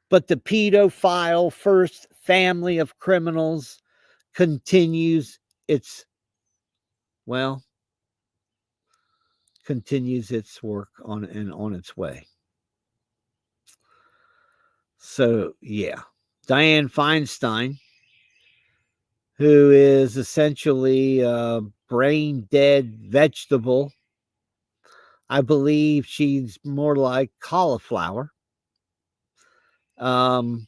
But the pedophile first family of criminals continues its, well, continues its work on its way. So, yeah. Dianne Feinstein, who is essentially a brain dead vegetable. I believe she's more like cauliflower. Um,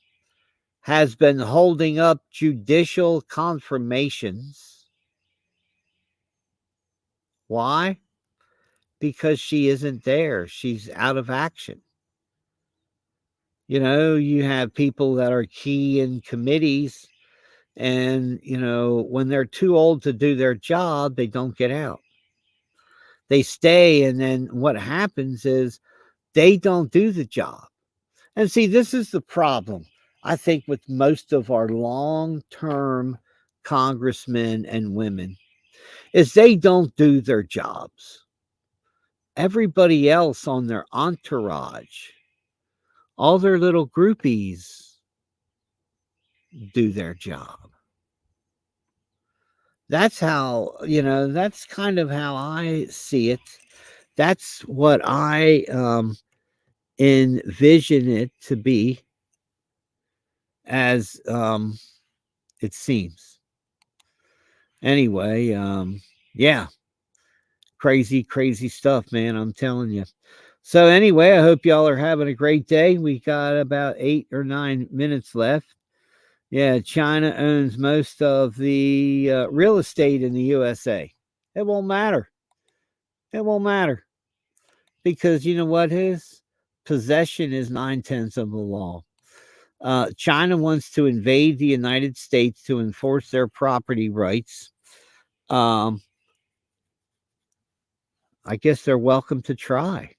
has been holding up judicial confirmations. Why? Because she isn't there. She's out of action. You know, you have people that are key in committees, and, you know, when they're too old to do their job, they don't get out. They stay, and then what happens is they don't do the job. And see, this is the problem, I think, with most of our long-term congressmen and women, is they don't do their jobs. Everybody else on their entourage, all their little groupies, do their job. That's how, you know, that's kind of how I see it. That's what I envision it to be, as it seems. Anyway, yeah, crazy stuff, man. I'm telling you. So, anyway, I hope y'all are having a great day. We got about 8 or 9 minutes left. Yeah, China owns most of the real estate in the USA. It won't matter. It won't matter, because you know what is? Possession is 9/10 of the law. China wants to invade the United States to enforce their property rights. Um, I guess they're welcome to try.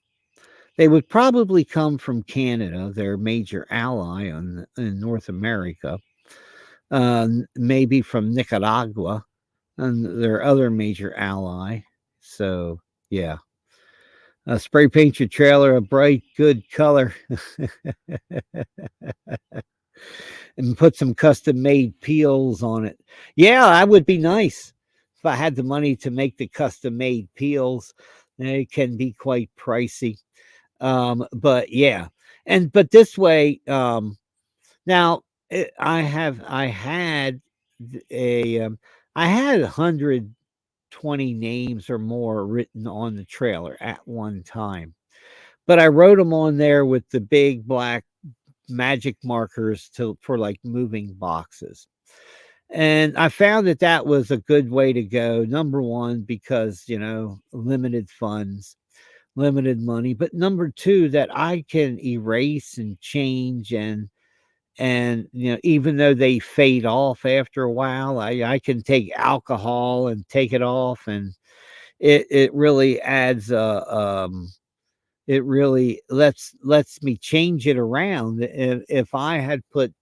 They would probably come from Canada, their major ally in North America, maybe from Nicaragua, and their other major ally. So, yeah. Spray paint your trailer a bright, good color and put some custom made peels on it. Yeah, that would be nice if I had the money to make the custom made peels. They can be quite pricey. But yeah, but this way, now a I had 120 names or more written on the trailer at one time, but I wrote them on there with the big black magic markers for like moving boxes. And I found that that was a good way to go. Number one, because, you know, limited funds, limited money, but number two, that I can erase and change, and you know, even though they fade off after a while, I can take alcohol and take it off, and it really adds it really lets me change it around. If I had put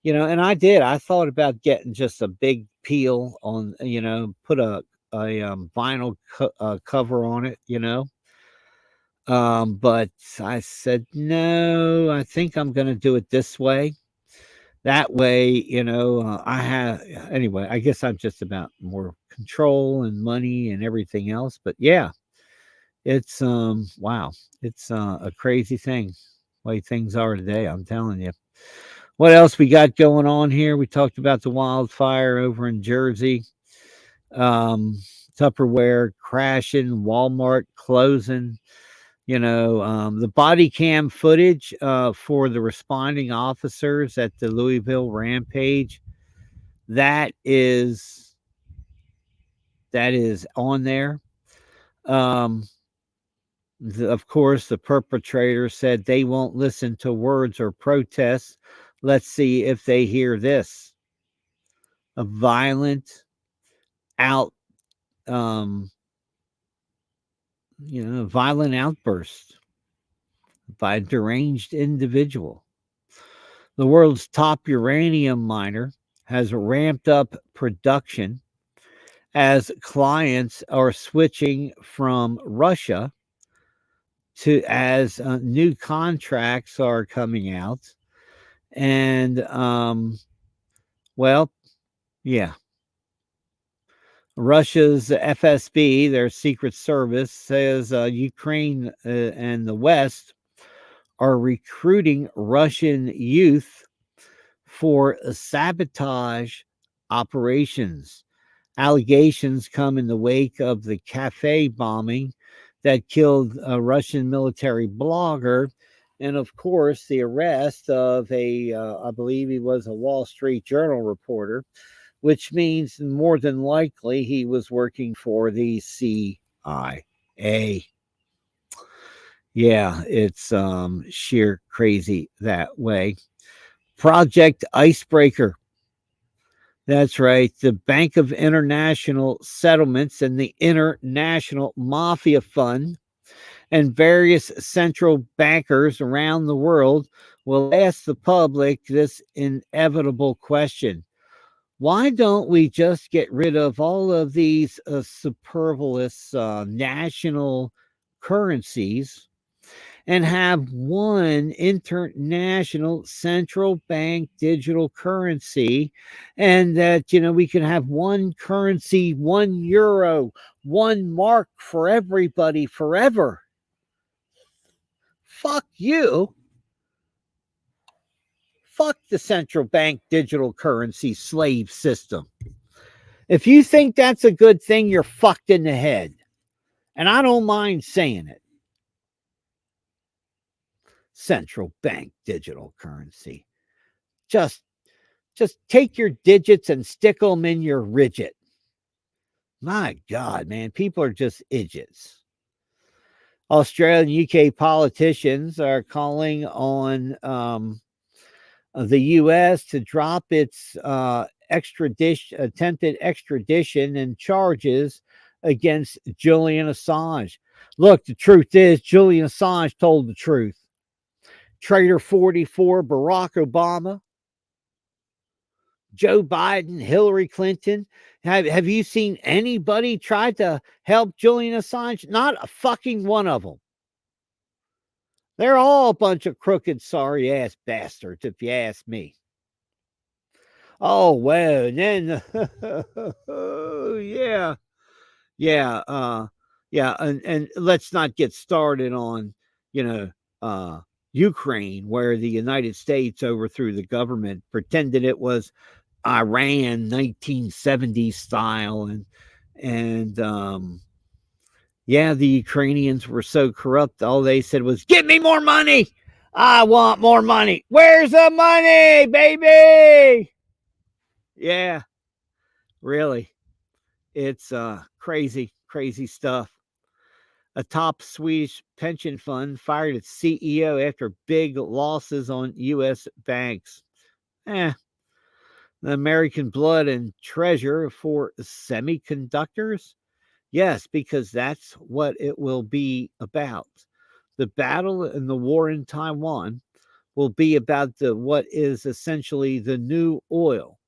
you know, and I did, I thought about getting just a big peel on, you know, put a vinyl cover on it, you know. But I said, no, I think I'm going to do it this way. That way, you know, I have, anyway, I guess I'm just about more control and money and everything else. But yeah, it's, wow, it's a crazy thing, way things are today. I'm telling you. What else we got going on here? We talked about the wildfire over in Jersey. Um, Tupperware crashing, Walmart closing. You know, the body cam footage for the responding officers at the Louisville rampage, that is on there. Um, of course, the perpetrator said they won't listen to words or protests. Let's see if they hear this: a violent out, um, violent outbursts by a deranged individual. The world's top uranium miner has ramped up production as clients are switching from Russia to as new contracts are coming out. And, well, yeah, Russia's FSB, their secret service, says Ukraine and the West are recruiting Russian youth for sabotage operations. Allegations come in the wake of the cafe bombing that killed a Russian military blogger. And of course, the arrest of I believe he was a Wall Street Journal reporter, which means more than likely he was working for the CIA. Yeah, it's sheer crazy that way. Project Icebreaker. That's right. The Bank of International Settlements and the International Mafia Fund and various central bankers around the world will ask the public this inevitable question. Why don't we just get rid of all of these superfluous national currencies and have one international central bank digital currency, and that we can have one currency, 1 euro, 1 mark for everybody forever? Fuck you. Fuck the central bank digital currency slave system. If you think that's a good thing, you're fucked in the head, and I don't mind saying it. Central bank digital currency. Just take your digits and stick them in your rigid. My God, man, people are just idiots. Australian UK politicians are calling on the U.S. to drop its attempted extradition and charges against Julian Assange. Look, the truth is, Julian Assange told the truth. Traitor 44, Barack Obama, Joe Biden, Hillary Clinton. Have you seen anybody try to help Julian Assange? Not a fucking one of them. They're all a bunch of crooked, sorry ass bastards, if you ask me. Oh, well, and then, yeah, yeah, and let's not get started on, Ukraine, where the United States overthrew the government, pretended it was Iran 1970s style, and yeah, the Ukrainians were so corrupt. All they said was, "Give me more money. I want more money. Where's the money, baby?" Yeah, really, it's crazy, crazy stuff. A top Swedish pension fund fired its CEO after big losses on U.S. banks. The American blood and treasure for semiconductors? Yes, because that's what it will be about. The battle and the war in Taiwan will be about what is essentially the new oil.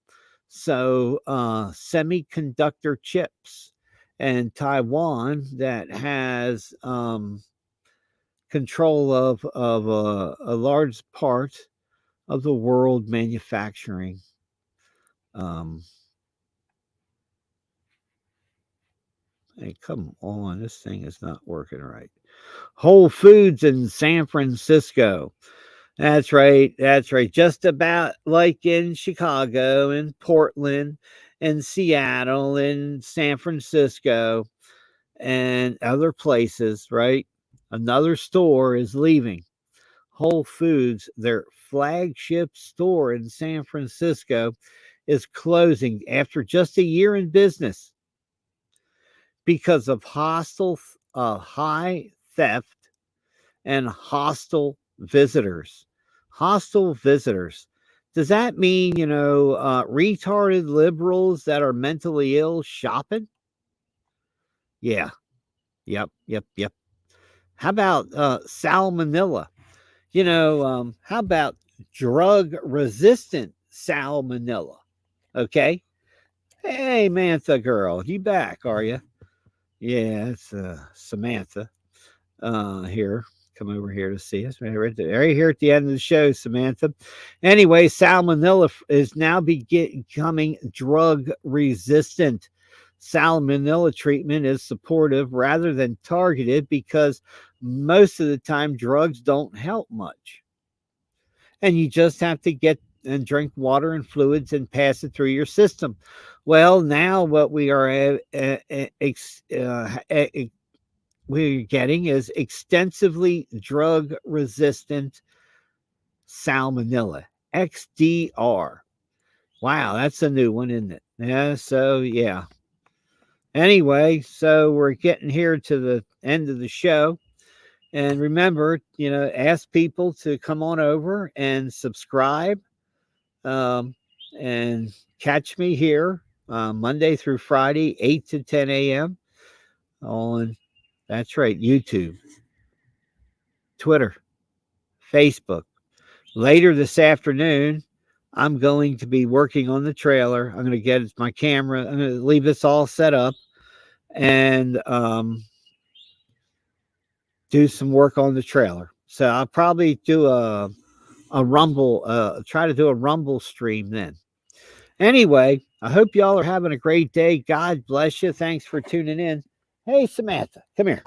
So, semiconductor chips, and Taiwan that has control of a large part of the world manufacturing. Um, Hey, come on, this thing is not working right. Whole Foods in San Francisco. That's right. That's right. Just about like in Chicago and Portland and Seattle and San Francisco and other places, right? Another store is leaving. Whole Foods, their flagship store in San Francisco, is closing after just a year in business because of high theft and hostile visitors. Hostile visitors. Does that mean, retarded liberals that are mentally ill shopping? Yeah. Yep. How about salmonella? How about drug resistant salmonella? Okay. Hey, Mantha girl, you back, are you? Yeah, it's Samantha here. Come over here to see us right here at the end of the show, Samantha. Anyway, salmonella is now becoming drug resistant. Salmonella treatment is supportive rather than targeted because most of the time drugs don't help much. And you just have to get and drink water and fluids and pass it through your system. Well, now what we are we're getting is extensively drug resistant salmonella, XDR. Wow, that's a new one, isn't it? Yeah, so yeah. Anyway, so we're getting here to the end of the show. And remember, ask people to come on over and subscribe, and catch me here Monday through Friday, 8 to 10 a.m. on, that's right, YouTube, Twitter, Facebook. Later this afternoon, I'm going to be working on the trailer. I'm going to get my camera. I'm going to leave this all set up and do some work on the trailer. So I'll probably do a Rumble, try to do a Rumble stream then. Anyway, I hope y'all are having a great day. God bless you. Thanks for tuning in. Hey, Samantha, come here.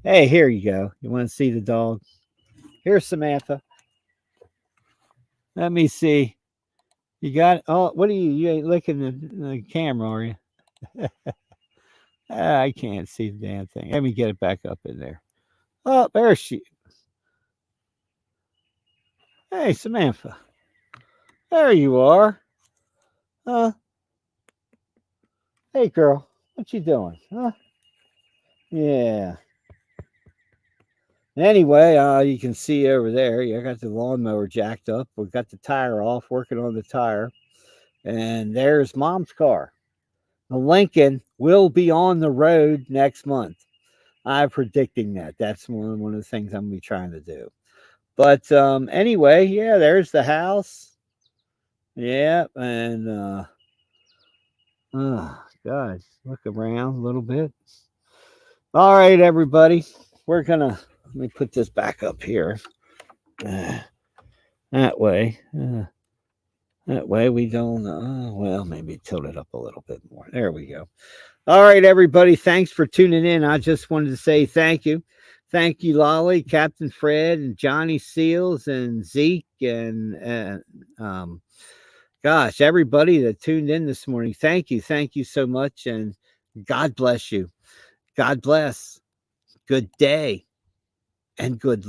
Hey, here you go. You want to see the dog? Here's Samantha. Let me see. You got, oh, what are you ain't looking at the camera, are you? I can't see the damn thing. Let me get it back up in there. Oh, there she. Hey, Samantha. There you are. Hey, girl. What you doing? Huh? Yeah. Anyway, you can see over there, I got the lawnmower jacked up. We got the tire off, working on the tire. And there's Mom's car. The Lincoln will be on the road next month. I'm predicting that. That's one of the things I'm going to be trying to do. But anyway, yeah, there's the house. Yeah, and oh God, look around a little bit. All right, everybody, we're gonna, let me put this back up here. That way. That way we don't, well, maybe tilt it up a little bit more. There we go. All right, everybody. Thanks for tuning in. I just wanted to say thank you. Thank you, Lolly, Captain Fred, and Johnny Seals, and Zeke, and gosh, everybody that tuned in this morning. Thank you. Thank you so much. And God bless you. God bless. Good day and good luck.